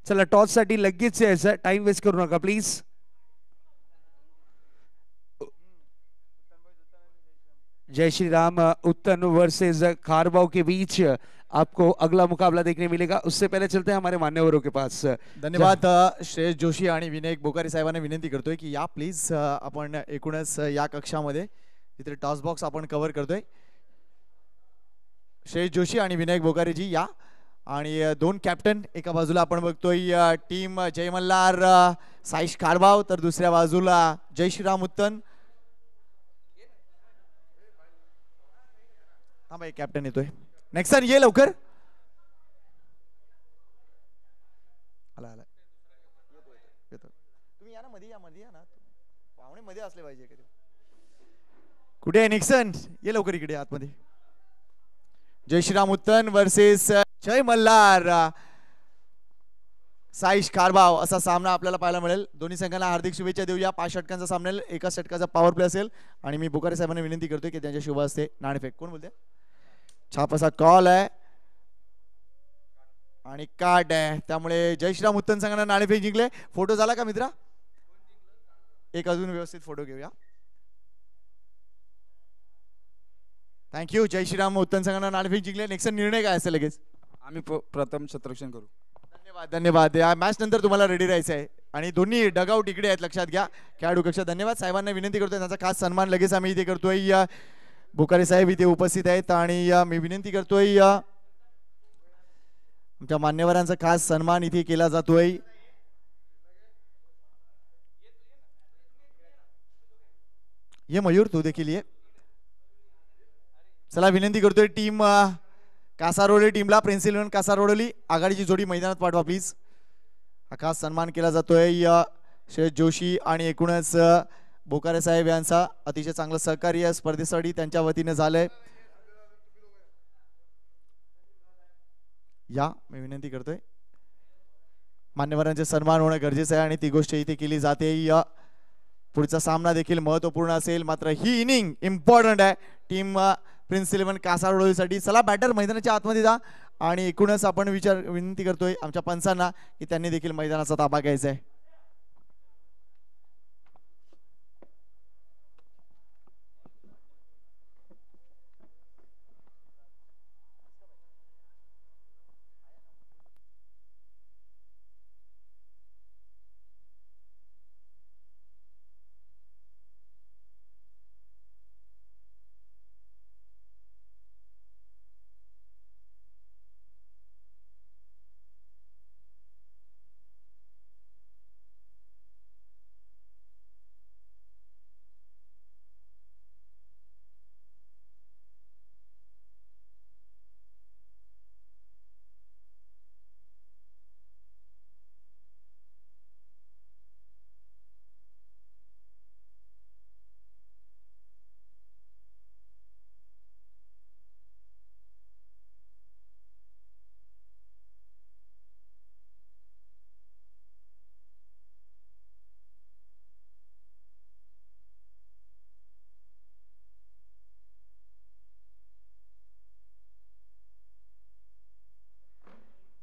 चला टॉस साठी लगेच यायचं, टाइम वेस्ट करू नका प्लीज। जय श्री राम उत्तन वर्सेस खारबाव के बीच आपको अगला मुकाबला देखने मिलेगा। उससे पहले चलते हैं हमारे मान्यवरों के पास। धन्यवाद श्रेयस जोशी आणि विनायक बोकारे साहेबांना विनंती करतोय की या प्लीज आपण एकूणच या कक्षामध्ये तिथे टॉस बॉक्स आपण कव्हर करतोय। श्रेयस जोशी आणि विनायक बोकारे जी या, आणि 2 कॅप्टन एका बाजूला आपण बघतोय टीम जय मल्हार साईश खारबाव, तर दुसऱ्या बाजूला जय श्रीराम उत्तन। हा भाई कॅप्टन येतोय, नेक्सन ये लवकर। आला आला येतो, तुम्ही या ना मध्ये या ना, पाहुणे मध्ये असले पाहिजे कधी। कुठे आहे निक्सन, ये लवकर इकडे आतमध्ये। जय श्रीराम उत्तन वर्सेस जय मल्हार साईश खारबाव असा सामना आपल्याला पाहायला मिळेल। दोन्ही संघांना हार्दिक शुभेच्छा देऊया। 5 षटकांचा सामना, एका षटकाचा पॉवर प्ले असेल आणि मी बोकारे साहेबांना विनंती करतोय की त्यांच्या शुभ हस्ते नाणेफेक। कोण बोलते? छाप असा कॉल आहे आणि कार्ड आहे, त्यामुळे जय श्रीराम उत्तन संघाने नाणेफेक जिंकले। फोटो झाला का मित्रा? एक अजून व्यवस्थित फोटो घेऊया। थँक्यू। जय श्रीराम उत्तन संघाने नाणेफेक जिंकले। नेक्स्ट निर्णय काय असेल लगेच? आम्ही प्रथम क्षेत्ररक्षण करू। धन्यवाद धन्यवाद। या मॅच नंतर तुम्हाला रेडी राहायचं आहे आणि दोन्ही डगआउट इकडे आहेत, लक्षात घ्या खेळाडू कक्ष। धन्यवाद साहेबांना विनंती करतोय, त्यांचा खास सन्मान लगेच आम्ही इथे करतोय। बोकारे साहेब इथे उपस्थित आहेत आणि मी विनंती करतोय आमच्या मान्यवरांचा खास सन्मान इथे केला जातोय। ये मयूर तू देखील ये। चला विनंती करतोय टीम कासारोली टीमला, प्रिन्स 11 कासारोली आघाडीची जोडी मैदानात पाठवा प्लीज। हा खास सन्मान केला जातोय श्रेयस जोशी आणि एकूणच बोकारे साहेब यांचा अतिशय चांगलं सहकार्य स्पर्धेसाठी त्यांच्या वतीने झालंय। या मी विनंती करतोय, मान्यवरांचे सन्मान होणं गरजेचं आहे आणि ती गोष्ट इथे केली जाते। पुढचा सामना देखील महत्त्वपूर्ण असेल, मात्र ही इनिंग इम्पॉर्टंट आहे टीम प्रिन्स 11 कासारवडीसाठी। चला बॅटर मैदानाच्या आतमध्ये जा आणि एकूणच आपण विनंती करतोय आमच्या पंचांना की त्यांनी देखील मैदानाचा ताबा घ्यायचा आहे।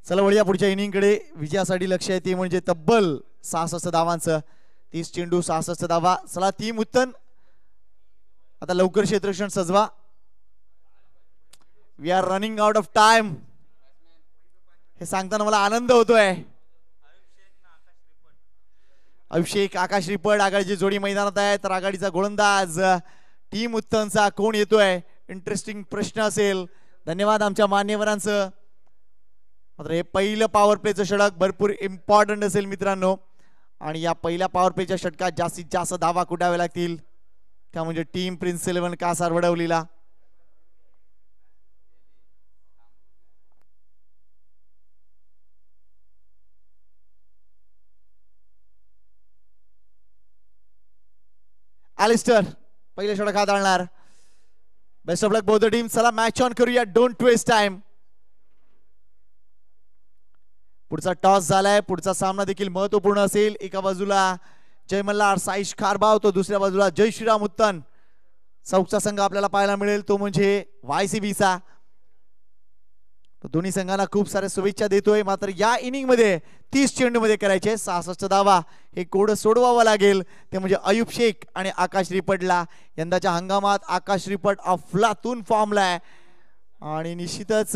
चला वळूया पुढच्या इनिंग कडे। विजयासाठी लक्ष आहे ते म्हणजे तब्बल 66 धावांचं, 30 चेंडू 66 धावा। चला टीम उत्तन आता लवकर क्षेत्ररक्षण सजवा। We are running out of time हे सांगताना मला आनंद होतोय। अभिषेक आकाश रिपड आघाडीची जोडी मैदानात आहे, तर आघाडीचा गोलंदाज टीम उत्तनचा कोण येतोय? इंटरेस्टिंग प्रश्न असेल। धन्यवाद आमच्या मान्यवरांचं। मात्र हे पहिलं पॉवर प्लेचं षटक भरपूर इम्पॉर्टंट असेल मित्रांनो, आणि या पहिल्या पॉवर प्लेच्या षटकात जास्तीत जास्त धावा कुटावे लागतील, त्या म्हणजे टीम प्रिन्स 11 कासार वडवलीला. ॲलिस्टर पहिले षटक हाताळणार. Best of luck both the team. चला मॅच ऑन करूया, डोंट वेस्ट टाइम. पुढचा टॉस झालाय, पुढचा सामना देखील महत्वपूर्ण असेल. एका बाजूला जय मल्हार साईश खारबाव, तो दुसऱ्या बाजूला जय श्रीराम उत्तन. चौकचा संघ आपल्याला पाहायला मिळेल, तो म्हणजे YCBचा. दोन्ही संघांना खूप साऱ्या शुभेच्छा देतोय. मात्र या इनिंग मध्ये 30 चेंडू मध्ये करायचे 66 धावा, हे कोड सोडवावं लागेल. ते म्हणजे अयुब शेख आणि आकाश रिपटला. यंदाच्या हंगामात आकाश रिपट अफलातून फॉर्मला आहे आणि निश्चितच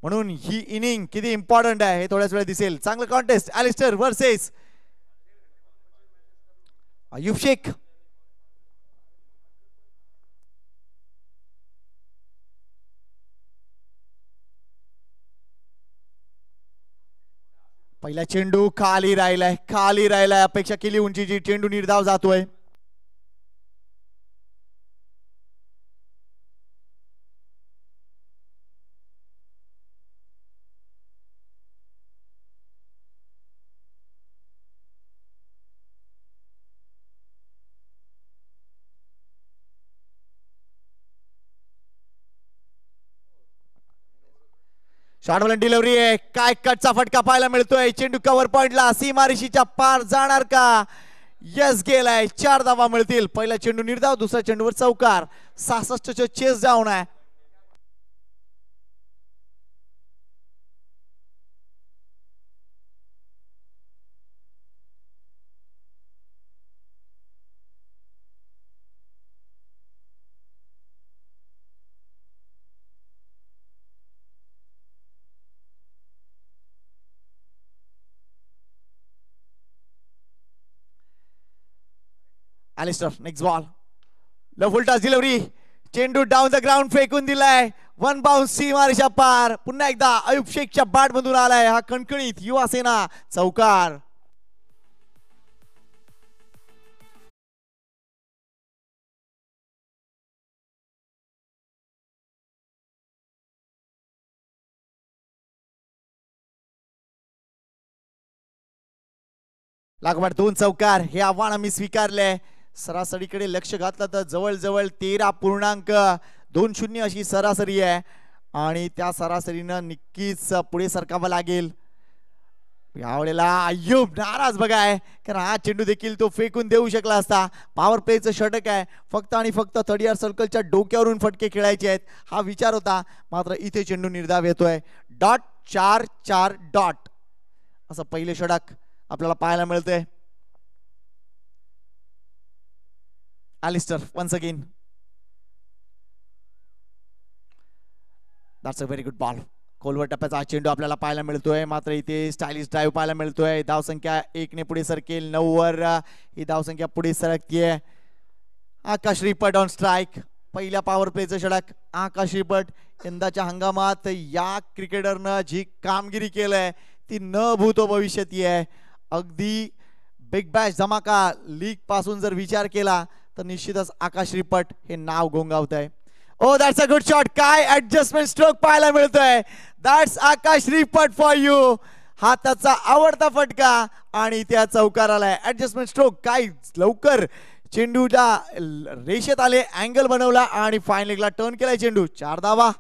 म्हणून ही इनिंग किती इम्पॉर्टंट आहे हे थोड्याच वेळा दिसेल. चांगलं कॉन्टेस्ट, ॲलिस्टर वर्सेस अयुब शेख. पहिला चेंडू खाली राहिलाय. अपेक्षा केली उंचीची, चेंडू निर्धाव जातोय. शॉर्ट डिलिव्हरी आहे, काय कटचा फटका पाहायला मिळतोय. चेंडू कव्हर पॉइंटला, सीमारेषेच्या पार जाणार का? यस गेलाय. 4 धावा मिळतील. पहिला चेंडू निर्धाव, दुसऱ्या चेंडूवर चौकार. 66 चेस डाऊन आहे. Alistair next ball, love toss delivery, चेंडू डाऊन द ग्राउंड फेकून दिलाय. 1 बाउन्स, सीमारेषा पार. पुन्हा एकदा अयुब शेखच्या बॅट मधून आलाय हा कणकणीत युवा सेना चौकार. लागोपाठ 2 चौकार, हे आव्हान आम्ही स्वीकारले. सरासरीकडे लक्ष घातलं तर जवळजवळ 13.20 अशी सरासरी आहे आणि त्या सरासरीनं नक्कीच पुढे सरकावं लागेल. यावेळेला अय्यूब नाराज बघाय, कारण हा चेंडू देखील तो फेकून देऊ शकला असता. पॉवर प्लेचं षटक आहे, फक्त आणि फक्त 30 सर्कलच्या डोक्यावरून फटके खेळायचे आहेत हा विचार होता. मात्र इथे चेंडू निर्धाव येतोय. डॉट 4-4 डॉट असं पहिले षटक आपल्याला पाहायला मिळतंय. Alistair once again, that's a very good ball. खोलवर टप्प्याचा चेंडू आपल्याला पाहायला मिळतोय. मात्र इथे स्टायलिश ड्राईव्ह पाहायला मिळतोय. धावसंख्या 1 ने पुढे सरकेल. 9 वर ही धावसंख्या पुढे सरकतीये. आकाश रिपट ऑन स्ट्राईक. पहिल्या पॉवर प्लेचं षटक आकाश रिपट. यंदाच्या हंगामात या क्रिकेटरनं जी कामगिरी केलंय ती न भूतो भविष्यती आहे. अगदी बिग बॅश धमाका लीग पासून जर विचार केला तर निश्चितच आकाश रिपट हे नाव घोंगावत आहे. ओ दॅट्स अ गुड शॉट. काय ऍडजस्टमेंट स्ट्रोक पाहायला मिळतोय. That's Akash ripped for you. हा त्याचा आवडता फटका आणि त्या चौकाराला ऍडजस्टमेंट स्ट्रोक. काय लवकर चेंडूला रेषेत आले, अँगल बनवला आणि फाईन लेगला टर्न केलाय चेंडू. 4 धावा.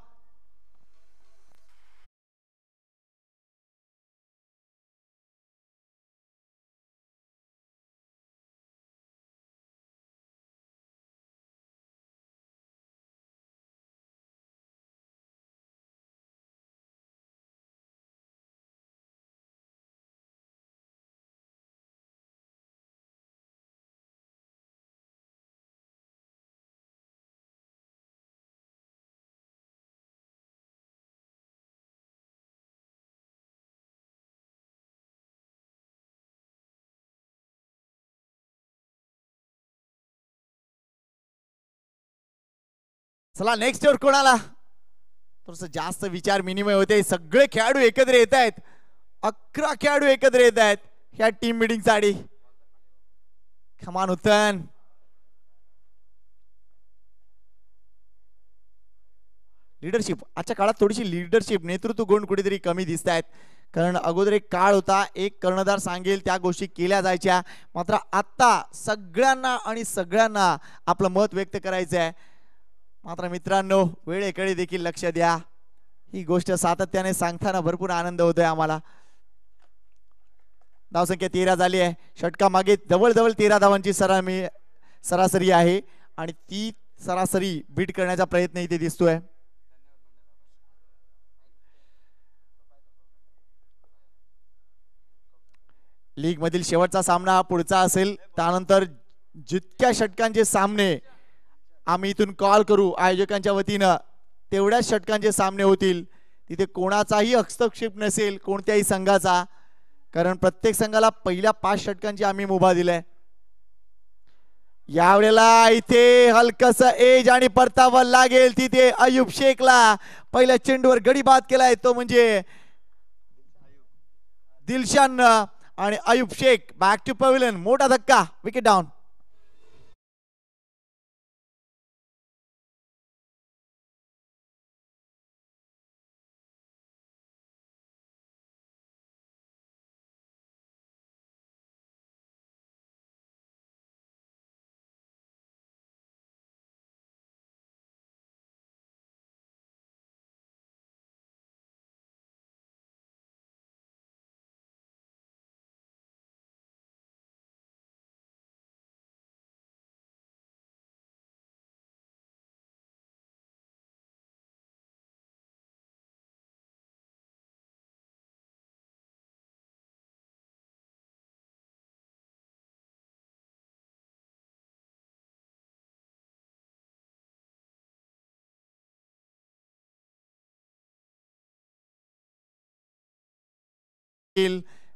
चला नेक्स्ट ओव्हर कोणाला. थोडस जास्त विचार विनिमय होते. सगळे खेळाडू एकत्र येत आहेत. 11 खेळाडू एकत्र येत आहेत ह्या टीम मीटिंग साठी. खमान उत्तन. लीडरशिप आजच्या काळात थोडीशी लीडरशिप नेतृत्व गुण कुठेतरी कमी दिसत आहेत. कारण अगोदर एक काळ होता, एक कर्णधार सांगेल त्या गोष्टी केल्या जायच्या. मात्र आता सगळ्यांना आणि सगळ्यांना आपलं मत व्यक्त करायचं आहे. मात्र मित्रांनो, वेळेकडे देखील लक्ष द्या. ही गोष्ट सातत्याने सांगताना भरपूर आनंद होतोय आम्हाला. धावसंख्या 13 झाली आहे. षटका मागे जवळजवळ 13 धावांची सरासरी आहे आणि ती सरासरी बीट करण्याचा प्रयत्न इथे दिसतोय. लीग मधील शेवटचा सामना हा पुढचा असेल. त्यानंतर जितक्या षटकांचे सामने आम्ही इथून कॉल करू आयोजकांच्या वतीनं, तेवढ्याच षटकांचे सामने होतील. तिथे कोणाचाही हस्तक्षेप नसेल कोणत्याही संघाचा, कारण प्रत्येक संघाला पहिल्या 5 षटकांची आम्ही मुभा दिलाय. यावेळेला इथे हलकस एज आणि परतावा लागेल तिथे अयुब शेखला. पहिल्या चेंडूवर गडी बाद केलाय तो म्हणजे दिलशान आणि Ayub Shaikh back to pavilion. मोठा धक्का, विकेट डाऊन.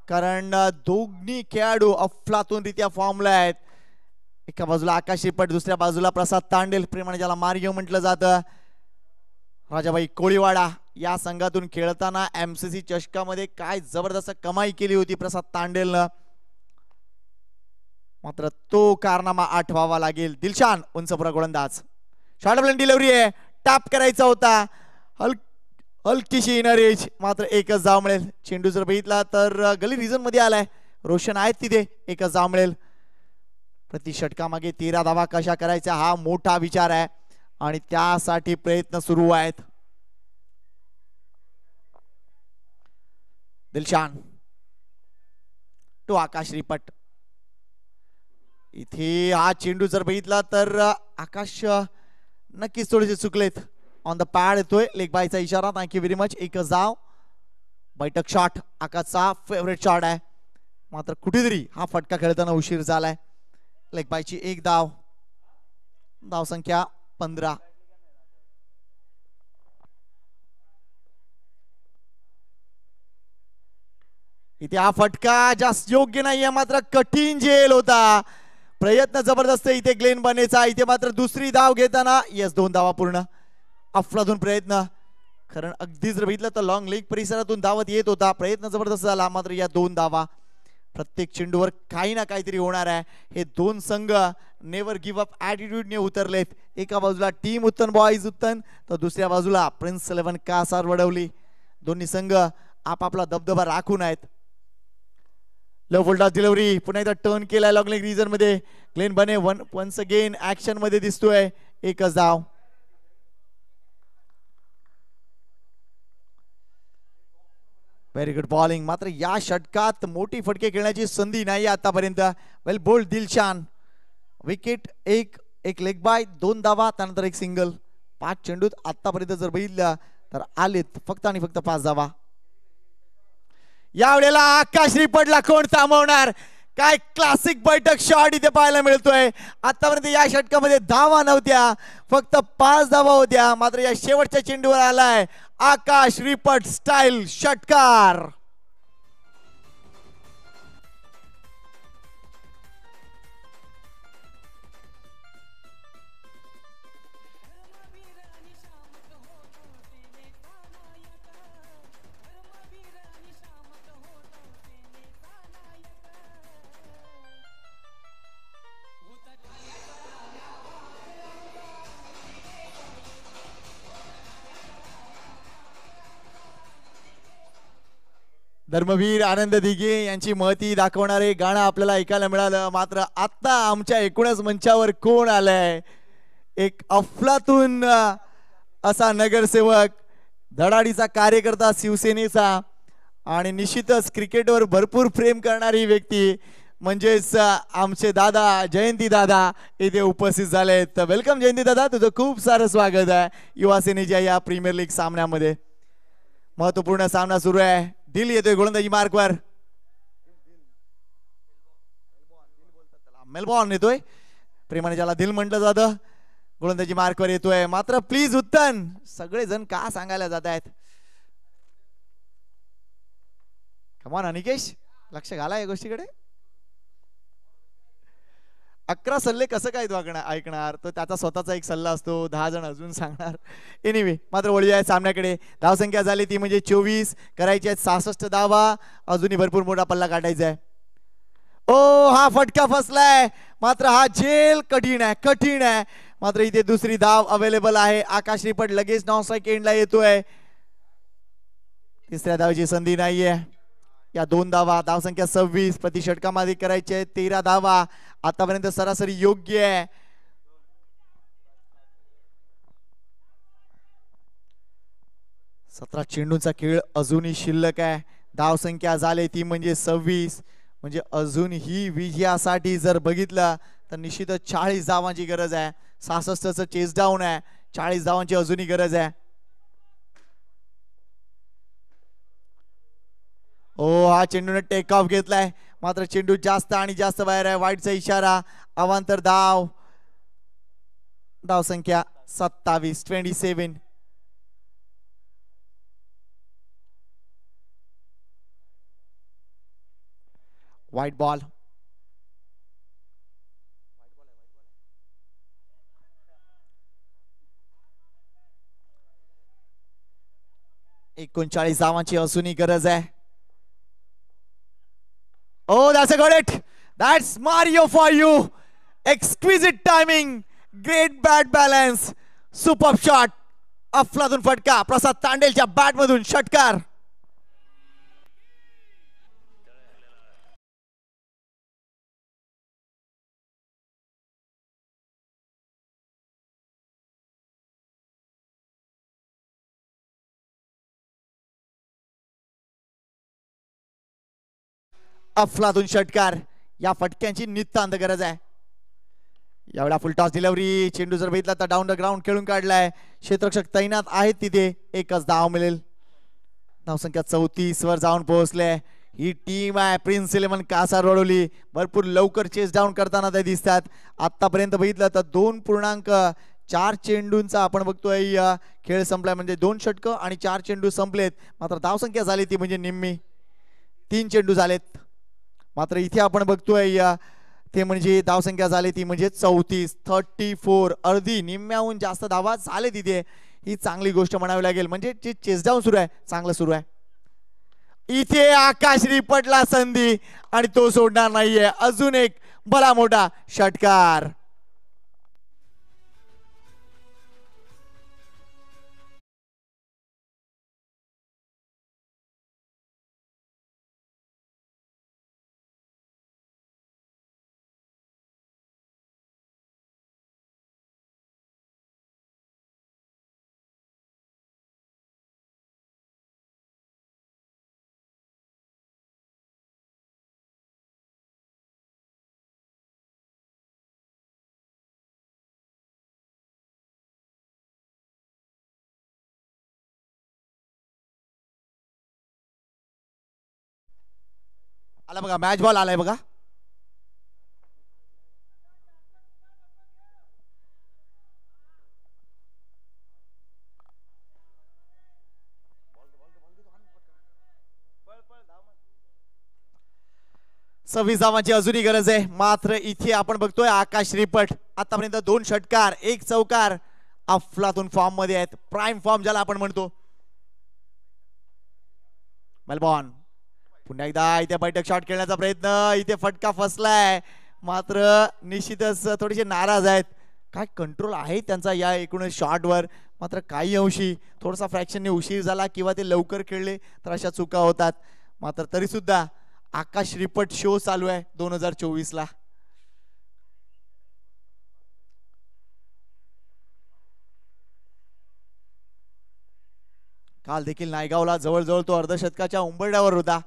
कारण दोन्ही खेळाडू अफलातून रित्या फॉर्मला आहेत. एका बाजूला आकाश श्रीपट, दुसऱ्या बाजूला प्रसाद तांडेल, प्रेमाने ज्याला मारियो म्हटलं जातं. राजाभाई कोळीवाडा या संघातून खेळताना एमसीसी चषकामध्ये काय जबरदस्त कमाई केली होती प्रसाद तांडेलनं. मात्र तो कारनामा आठवावा लागेल. दिलशान उंचपुरा गोलंदाज. शॉर्ट ब्लँड डिलिव्हरी आहे, टॅप करायचा होता. हलकीशी इनर एज, मात्र एकच धाव मिळेल. चेंडू जर बघितला तर गली रिझन मध्ये आलाय. रोशन आहेत तिथे, एकच धाव मिळेल. प्रति षटकामागे 13 धावा कशा करायच्या हा मोठा विचार आहे आणि त्यासाठी प्रयत्न सुरू आहेत. दिलशान टू आकाश रिपट. इथे हा चेंडू जर बघितला तर आकाश नक्कीच थोडेसे चुकलेत. ऑन द पॅड येतोय, लेग बायचा इशारा. Thank you very much. एकच धाव. बैठक शॉट आकाशचा फेवरेट शॉट आहे. मात्र कुठेतरी हा फटका खेळताना उशीर झालाय. लेग बायची एक धाव. धाव संख्या 15. इथे हा फटका जास्त योग्य नाहीये, मात्र कठीण झेल होता. प्रयत्न जबरदस्त इथे ग्लेन बनेचा. इथे मात्र दुसरी धाव घेताना यस 2 धावा पूर्ण. अफलातून प्रयत्न, कारण अगदी जर बघितलं तर लॉंग लेग परिसरातून धावत येत होता. प्रयत्न जबरदस्त झाला, मात्र या 2 धावा. प्रत्येक चेंडूवर काही ना काहीतरी होणार आहे. हे 2 संघ नेव्हर गिव्ह अप ॲटिट्यूडने उतरलेत. एका बाजूला टीम उत्तन बॉईज उत्तन, तर दुसऱ्या बाजूला प्रिन्स 11 कासार वडवली. दोन्ही संघ आपापला दबदबा राखून आहेत. लो फुलटॉस डिलिव्हरी, पुन्हा एकदा टर्न केलाय लॉंग लेग रिजन मध्ये. ग्लेन बने वन्स अगेन ऍक्शन मध्ये दिसतोय. एकच धाव. Very good bowling. मात्र या षटकात मोठी फटके खेळण्याची संधी नाही आतापर्यंत. Well bowled Dilshan. विकेट एक लेग बाय, 2 धावा, त्यानंतर एक सिंगल. 5 चेंडूत आतापर्यंत जर बघितलं तर आलेत फक्त आणि फक्त 5 धावा. यावेळेला आकाश रिपटला कोण थांबवणार? काय क्लासिक बैठक शॉट इथे पाहायला मिळतोय. आतापर्यंत या षटकामध्ये धावा नव्हत्या, फक्त 5 धावा होत्या. मात्र या शेवटच्या चेंडूवर आलाय आकाश रिपट स्टाईल षटकार. धर्मवीर आनंद दिघे यांची महती दाखवणारे गाणं आपल्याला ऐकायला मिळालं. मात्र आता आमच्या एकूणच मंचावर कोण आलंय? एक अफलातून असा नगरसेवक, धडाडीचा कार्यकर्ता शिवसेनेचा, आणि निश्चितच क्रिकेटवर भरपूर प्रेम करणारी व्यक्ती म्हणजेच आमचे दादा जयंती दादा इथे उपस्थित झालेत. तर वेलकम जयंती दादा, तुझं खूप सारं स्वागत आहे युवा सेनेच्या या प्रीमियर लीग सामन्यामध्ये. महत्वपूर्ण सामना सुरू आहे. दिल येतोय गोलंदाजी मार्कवर, मेलबॉर्न येतोय, प्रेमाने ज्याला दिल म्हटलं जातं. गोलंदाजी मार्कवर येतोय. मात्र प्लीज उत्तन सगळेजण का सांगायला जात आहेत? कमान अनिकेश, लक्ष घाला या गोष्टीकडे. 11 सल्ले कसं काय ऐकणार? तो त्याचा स्वतःचा एक सल्ला असतो, 10 जण अजून सांगणार. एनिवे, मात्र वळूया सामन्याकडे. धावसंख्या झाली ती म्हणजे 24, करायची आहेत 66 धावा. अजूनही भरपूर मोठा पल्ला काढायचा आहे. ओ, हा फटका फसलाय. मात्र हा झेल कठीण आहे, कठीण आहे. मात्र इथे दुसरी धाव अवेलेबल आहे. आकाश रिपट लगेच नॉन स्ट्राइक एंडला येतोय. तिसऱ्या धावेची संधी नाहीये. या 2 धावा, धावसंख्या 26, प्रति षटकामध्ये करायचे 13 धावा. आतापर्यंत सरासरी योग्य आहे. सतरा चेंडूंचा खेळ अजूनही शिल्लक आहे. धावसंख्या झाली ती म्हणजे 26, म्हणजे अजूनही विजयासाठी जर बघितलं तर निश्चितच 40 धावांची गरज आहे. 66चं चेस डाऊन आहे, 40 धावांची अजूनही गरज आहे. ओ, हा चेंडूने टेक ऑफ घेतलाय. मात्र चेंडू जास्त आणि जास्त बाहेर आहे. वाईटचा इशारा, अवांतर धाव. धावसंख्या 27, 27. White ball. एकोणचाळीस धावांची असूनही गरज आहे. Oh, that's a got it. That's Mario for you. Exquisite timing, great bat balance, superb shot. अफलातून फटका, प्रसाद तांडेलच्या बॅट मधून षटकार. अफलातून षटकार. या फटक्यांची नितांत गरज आहे. यावेळा फुल टॉस डिलिव्हरी. चेंडू जर बघितला तर डाऊन द ग्राउंड खेळून काढलाय. क्षेत्ररक्षक तैनात आहेत तिथे. एकच धाव मिळेल. धावसंख्या 34 वर जाऊन पोहोचले. ही टीम आहे प्रिन्स 11 कासारवडोली. भरपूर लवकर चेस डाऊन करताना ते दिसतात. आतापर्यंत बघितलं तर 2.4 चेंडूंचा आपण बघतोय खेळ संपलाय. म्हणजे 2 षटकं आणि 4 चेंडू संपलेत. मात्र धावसंख्या झाली ती म्हणजे निम्मी. 3 चेंडू झालेत. मात्र इथे आपण बघतोय ते म्हणजे धावसंख्या झाली ती म्हणजे 34, 34. अर्धी, निम्म्याहून जास्त धावा झाले तिथे. ही चांगली गोष्ट म्हणावी लागेल. म्हणजे जे चेस डाऊन सुरू आहे चांगलं सुरू आहे. इथे आकाश रिपटला संधी आणि तो सोडणार नाहीये. अजून एक भला मोठा षटकार. आला बघा, मॅच बॉल आलाय बघा. सव्वीस धावांची अजूनही गरज आहे. मात्र इथे आपण बघतोय आकाश रिपट आतापर्यंत 2 षटकार 1 चौकार. अफलातून फॉर्म मध्ये आहेत. प्राइम फॉर्म ज्याला आपण म्हणतो. मेलबॉर्न पुन्हा एकदा इथे बैठक शॉट खेळण्याचा प्रयत्न. इथे फटका फसलाय. मात्र निश्चितच थोडेसे नाराज आहेत. काय कंट्रोल आहे त्यांचा या एकूण शॉटवर. मात्र काही अंशी थोडासा फ्रॅक्शनने उशीर झाला किंवा ते लवकर खेळले तर अशा चुका होतात. मात्र तरी सुद्धा आकाश रिपट शो चालू आहे 2024 ला. काल देखील नायगावला जवळजवळ तो अर्धशतकाच्या उंबरड्यावर होता.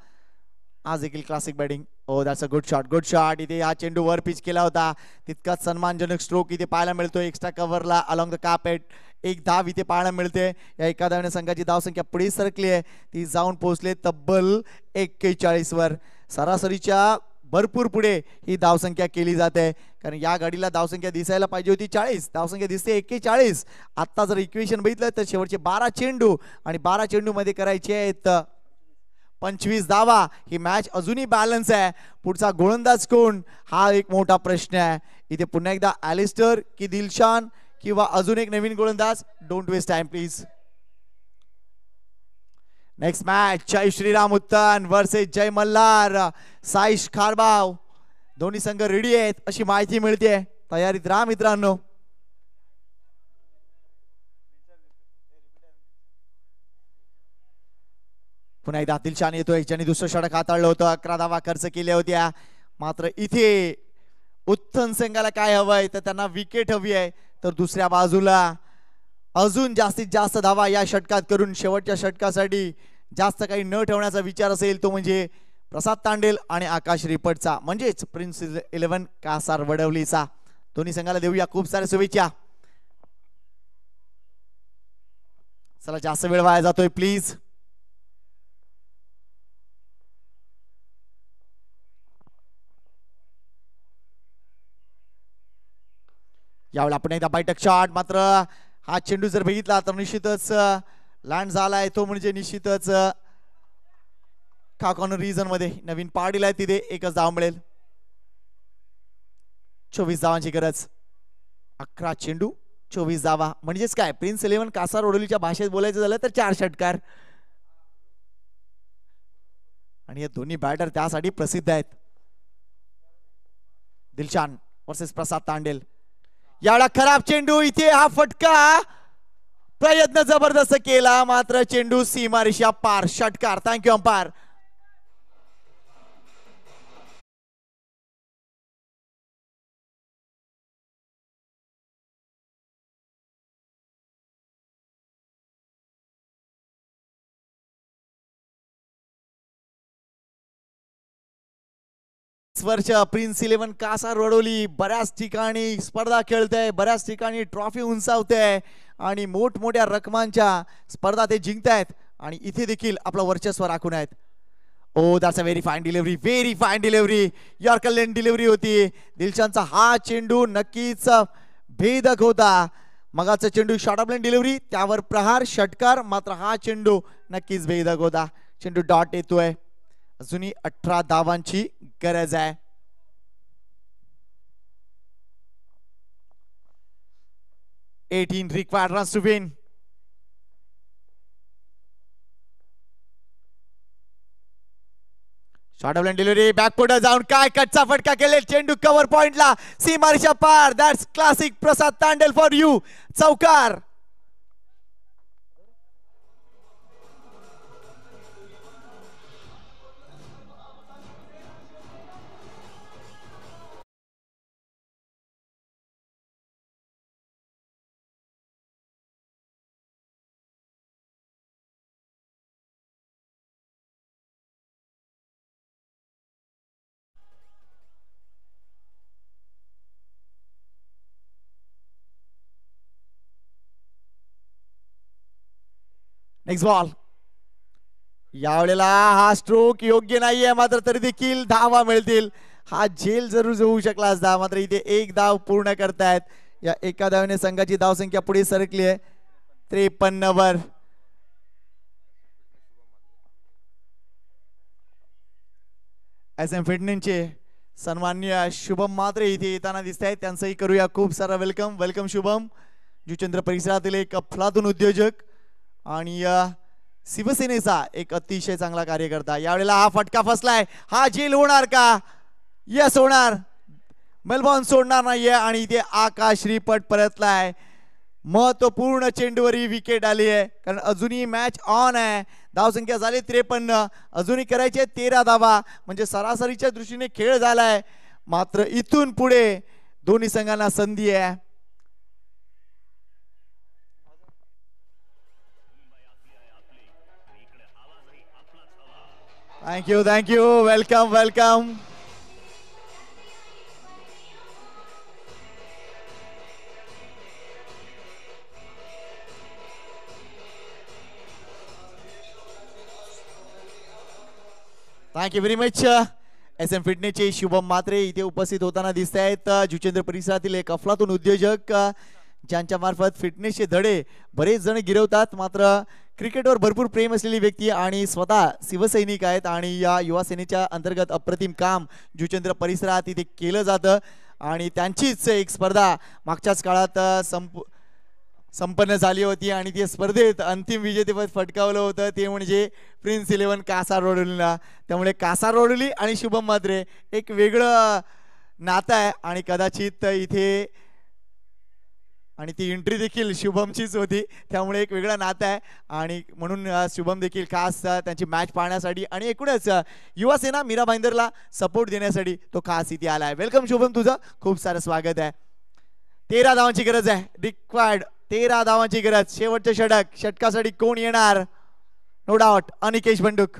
आज देखील classic batting. O that's a good shot, good shot. इथे हा चेंडू वर पिच केला होता, तितकाच सन्मानजनक स्ट्रोक इथे पाहायला मिळतो एक्स्ट्रा कव्हरला अलॉंग द कार्पेट. एक धाव इथे पाहायला मिळते. या एका धावने संघाची धावसंख्या पुढे सरकली आहे, ती जाऊन पोहोचले तब्बल 41 वर. सरासरीच्या भरपूर पुढे ही धावसंख्या केली जाते, कारण या गाडीला धावसंख्या दिसायला पाहिजे होती 40, धावसंख्या दिसते 41. आता जर इक्वेशन बघितलं तर शेवटचे 12 चेंडू आणि 12 चेंडू मध्ये करायचे आहेत 25 धावा. ही मॅच अजूनही बॅलन्स आहे. पुढचा गोलंदाज कोण हा एक मोठा प्रश्न आहे. इथे पुन्हा एकदा ॲलिस्टर की दिलशान किंवा अजून एक नवीन गोलंदाज. Don't waste time please. Next match जय श्रीराम उत्तन वर्सेस जय मल्हार. साईश खारबाव दोन्ही संघ रेडी आहेत अशी माहिती मिळते. तयारीत राहा मित्रांनो. पुन्हा एकदा दिलशान येतोय, ज्यांनी दुसरं षटक हाताळलं होतं. 11 धावा खर्च केल्या होत्या. मात्र इथे उत्तम संघाला काय हवंय तर त्यांना विकेट हवी आहे. तर दुसऱ्या बाजूला अजून जास्तीत जास्त धावा या षटकात करून शेवटच्या षटकासाठी जास्त काही न ठेवण्याचा विचार असेल तो म्हणजे प्रसाद तांडेल आणि आकाश रिपटचा, म्हणजेच प्रिन्स 11 कासार वडवलीचा. दोन्ही संघाला देऊया खूप साऱ्या शुभेच्छा. चला जास्त वेळ वाया जातोय प्लीज. यावेळी आपण एकदा बैठक शॉट. मात्र हा चेंडू जर बघितला तर निश्चितच लँड झालाय, तो म्हणजे निश्चितच कॉर्नर रिजन मध्ये. नवीन पाडीला आहे तिथे एकच धाव मिळेल. 24 धावांची गरज. 11 चेंडू 24 धावा म्हणजेच काय प्रिन्स 11 कासार ओढोलीच्या भाषेत बोलायचं झालं तर 4 षटकार. आणि हे दोन्ही बॅटर त्यासाठी प्रसिद्ध आहेत. दिलशान वर्सेस प्रसाद तांडेल. यावेळा खराब चेंडू. इथे हा फटका. प्रयत्न जबरदस्त केला मात्र चेंडू सीमारेषा पार. षटकार. Thank you umpire. वर्ष प्रिन्स 11 कासार वडोली बऱ्याच ठिकाणी स्पर्धा खेळते, बऱ्याच ठिकाणी ट्रॉफी उंचावते आणि मोठमोठ्या रकमांच्या स्पर्धा ते जिंकतायत आणि इथे देखील आपलं वर्चस्व राखून आहेत. ओ that's a very fine delivery, very fine delivery. Yorker lane delivery होती. दिलशानचा हा चेंडू नक्कीच भेदक होता. मगाचा चेंडू शॉर्ट ऑफ लेन डिलिव्हरी, त्यावर प्रहार षटकार. मात्र हा चेंडू नक्कीच भेदक होता. चेंडू डॉट येतोय. अजूनही 18 धावांची गरज आहे. required runs to win. Short of lane delivery, back पुढे जाऊन काय कटचा फटका केले. चेंडू कव्हर पॉइंटला सीमारेषा पार. That's classic Prasad Tandel for you. चौकार. Next ball. यावेळेला हा स्ट्रोक योग्य नाहीये मात्र तरी देखील धावा मिळतील. हा झेल जरूर होऊ शकला असता मात्र इथे एक धाव पूर्ण करतायत. या एका धावेने संघाची धावसंख्या पुढे सरकली आहे 53 वर. SM फिटनेसचे सन्माननीय शुभम मात्रे इथे येताना दिसत आहेत. त्यांचंही करूया खूप सारा वेलकम. वेलकम शुभम. जुचंद्र परिसरातील एक अफलातून उद्योजक आणि शिवसेनेचा एक अतिशय चांगला कार्यकर्ता. यावेळेला हा फटका फसलाय. हा झेल होणार का? यस होणार. मेलबॉर्न सोडणार नाहीये आणि इथे आकाश रिपट परतलाय. महत्वपूर्ण चेंडूवर ही विकेट आली आहे, कारण अजूनही मॅच ऑन आहे. धावसंख्या झाली 53, अजूनही करायचे 13 धावा, म्हणजे सरासरीच्या दृष्टीने खेळ झालाय. मात्र इथून पुढे दोन्ही संघांना संधी आहे. Thank you welcome welcome. Thank you very much. SM फिटनेसचे शुभम म्हात्रे इथे उपस्थित होताना दिसत आहेत. जुचेंद्र परिसरातील एक अफलातून उद्योजक, ज्यांच्या मार्फत फिटनेसचे धडे बरेच जण गिरवतात. मात्र क्रिकेटवर भरपूर प्रेम असलेली व्यक्ती आणि स्वतः शिवसैनिक आहेत, आणि या युवा सेनेच्या अंतर्गत अप्रतिम काम जुचेंद्र परिसरात इथे केलं जातं. आणि त्यांचीच एक स्पर्धा मागच्याच काळात संपन्न झाली होती, आणि त्या स्पर्धेत अंतिम विजेतेपद फटकावलं होतं, ते म्हणजे प्रिन्स 11 कासारवडोलीला. त्यामुळे कासारवडोली आणि शुभम म्हात्रे एक वेगळं नातं आहे, आणि कदाचित इथे आणि ती एंट्री देखील शुभमचीच होती, त्यामुळे एक वेगळं नातं आहे. आणि म्हणून शुभम देखील खास त्यांची मॅच पाहण्यासाठी आणि एकूणच युवा सेना मीरा भाईंदरला सपोर्ट देण्यासाठी तो खास इथे आला आहे. वेलकम शुभम, तुझं खूप सारं स्वागत आहे. 13 धावांची गरज आहे, रिक्वायर्ड 13 धावांची गरज. शेवटचे षटक, षटकासाठी कोण येणार? No doubt Anikesh Banduk.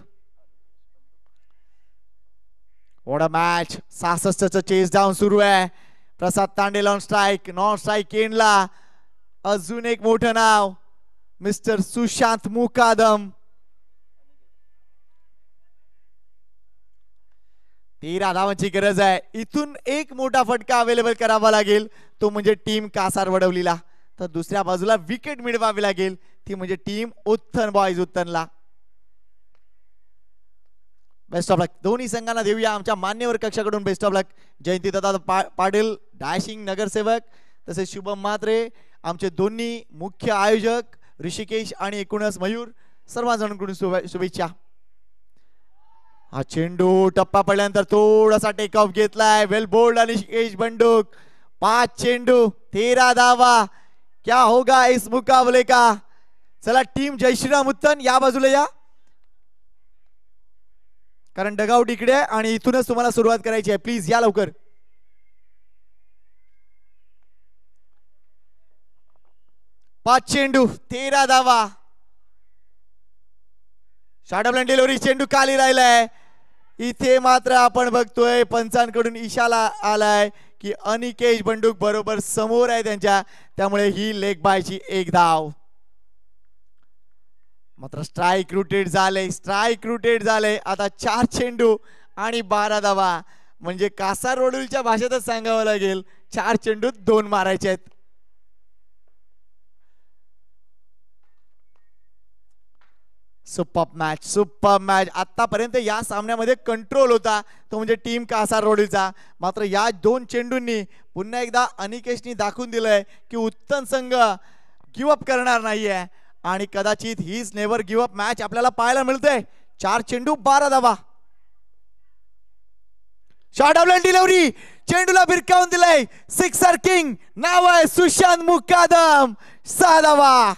What a match. 66चं चेस डाऊन सुरू आहे. Prasad Tandel on strike, non strike एंडला अजून एक मोठं नाव, मिस्टर सुशांत मुकादम. 13 धावांची गरज आहे. इथून एक मोठा फटका अवेलेबल करावा लागेल, तो म्हणजे टीम कासारवडोलीला. तर दुसऱ्या बाजूला विकेट मिळवावी लागेल, ती म्हणजे टीम उत्तन बॉयज उत्तनला. बेस्ट ऑफ लक दोन्ही संघांना देऊया आमच्या मान्यवर कक्षाकडून. Best of luck. Jayanti Dada Patil dashing नगरसेवक, तसेच शुभम म्हात्रे आमचे दोन्ही मुख्य आयोजक, ऋषिकेश आणि एकूणच मयूर, सर्वजणांकडून शुभेच्छा. हा चेंडू टप्पा पडल्यानंतर थोडासा टेक ऑफ घेतलाय. Well bowled Anikesh Banduk. 5 चेंडू 13 धावा. क्या होगा इस मुकाबले का? चला टीम जय श्रीराम उत्तन या बाजूला या, कारण डगआउट इकडे आहे आणि इथूनच तुम्हाला सुरुवात करायची आहे. प्लीज या लवकर. पाच चेंडू 13 धावा. शॉर्ट डिलिव्हरी चेंडू खाली राहिलाय. इथे मात्र आपण बघतोय पंचांकडून इशारा आलाय की अनिकेश बंडूक बरोबर समोर आहे त्यांच्या, त्यामुळे ही लेग बायची एक धाव. मात्र स्ट्राइक रोटेट झाले. आता 4 चेंडू आणि 12 धावा, म्हणजे कासारवडोलीच्या भाषेतच सांगावं लागेल 4 चेंडूत 2 मारायचे आहेत. Super match. आतापर्यंत या सामन्यामध्ये कंट्रोल होता तो म्हणजे टीम कासारवडोलीचा. मात्र या 2 चेंडूंनी पुन्हा एकदा अनिकेशनी दाखवून दिलंय की उत्तम संघ गिव्ह अप करणार नाहीये, आणि कदाचित हीच नेव्हर गिव्ह अप मॅच आपल्याला पाहायला मिळते. 4 चेंडू 12 धावा. शॉर्ट ऑफ डिलिव्हरी चेंडूला भिरकावून दिलाय. सिक्सर किंग नाव आहे सुशांत मुकादम. 6 धावा.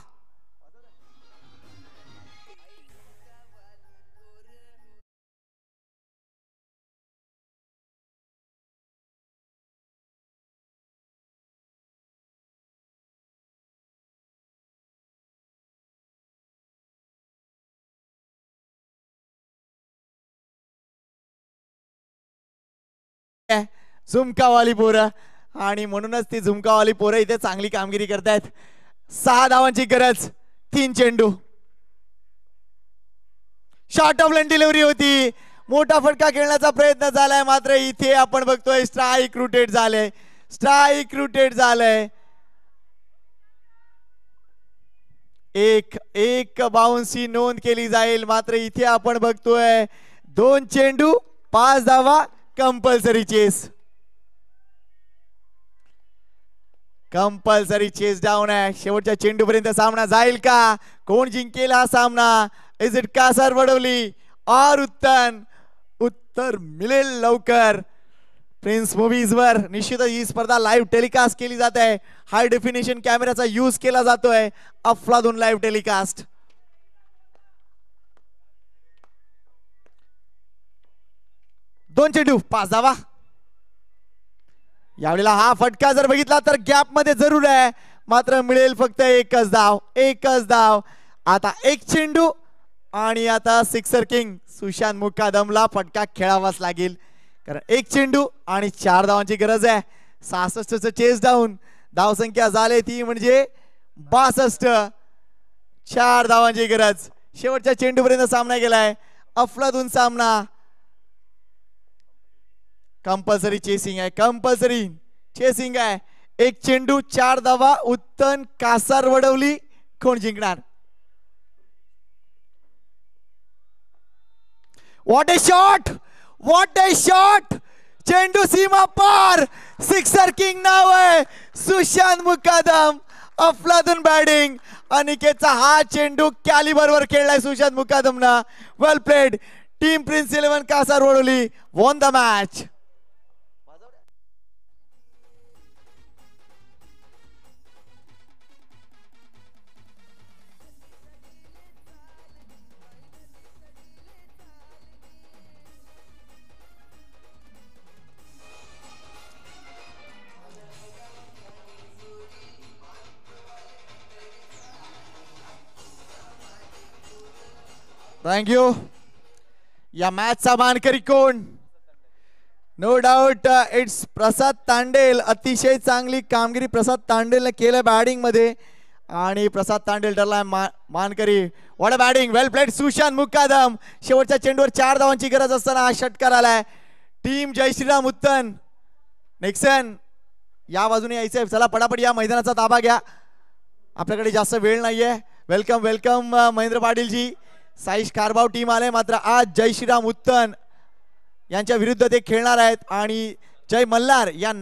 झुमकावाली पोरं, आणि म्हणूनच ती झुमकावाली पोरं इथे चांगली कामगिरी करतायत. 6 धावांची गरज. 3 चेंडू. शॉर्ट ऑफ लाईन डिलिव्हरी होती. मोठा फटका खेळण्याचा प्रयत्न झालाय, मात्र इथे आपण बघतोय स्ट्राइक रुटेट झालंय. एक बाउन्सची नोंद केली जाईल. मात्र इथे आपण बघतोय 2 चेंडू 5 धावा. कंपल्सरी चेस डाऊन आहे. शेवटच्या चेंडूपर्यंत सामना जाईल का? कोण जिंकेल हा सामना? इज इट कासारवडोली और उत्तन? उत्तर मिळेल लवकर. प्रिन्स मूवीज वर निश्चितच ही स्पर्धा लाईव्ह टेलिकास्ट केली जात आहे. हाय डेफिनेशन कॅमेराचा यूज केला जातोय. अफलातून लाईव्ह टेलिकास्ट. दोन चेंडू 5 धावा. यावेळेला हा फटका जर बघितला तर गॅप मध्ये जरूर आहे, मात्र मिळेल फक्त एकच धाव. एकच धाव. आता एक चेंडू आणि आता सिक्सर किंग सुशांत मुकादमला फटका खेळावाच लागेल, कारण एक चेंडू आणि 4 धावांची गरज आहे. 66चं चेस डाऊन. धावसंख्या झाले ती म्हणजे 62. 4 धावांची गरज. शेवटच्या चेंडूपर्यंत सामना गेलाय. अफलातून सामना. कंपल्सरी चेसिंग आहे. कंपल्सरी चेसिंग आहे. एक चेंडू 4 धावा. उत्तन कासारवडवली. कोण जिंकणार? What A shot. What A shot. चेंडू सीमा पार. सिक्सर किंग नाव आहे सुशांत मुकादम. अफलातून बॅटिंग. अनिकेतचा हा चेंडू कॅलिबर वर खेळलाय सुशांत मुकादमना. Well played. Team Prince 11 Kasarvadavali won the match. Thank you. या मॅचचा मानकरी कोण? No doubt it's Prasad Tandel. अतिशय चांगली कामगिरी प्रसाद तांडेलने केलं बॅटिंग मध्ये आणि प्रसाद तांडेल ठरला मानकरी. What a batting. Well played Sushant Mukadam. शेवटच्या चेंडूवर 4 धावांची गरज असताना हा षटकार आलाय. टीम जय श्रीराम उत्तन निक्सन या बाजूने यायचंय. चला पटापट या मैदानाचा ताबा घ्या, आपल्याकडे जास्त वेळ नाहीये. वेलकम वेलकम महेंद्र पाटील जी. साईश कारभाव टीम आले, मात्र आज जय श्रीराम उत्तन यांच्या विरुद्ध ते खेळणार आहेत आणि जय मल्हार या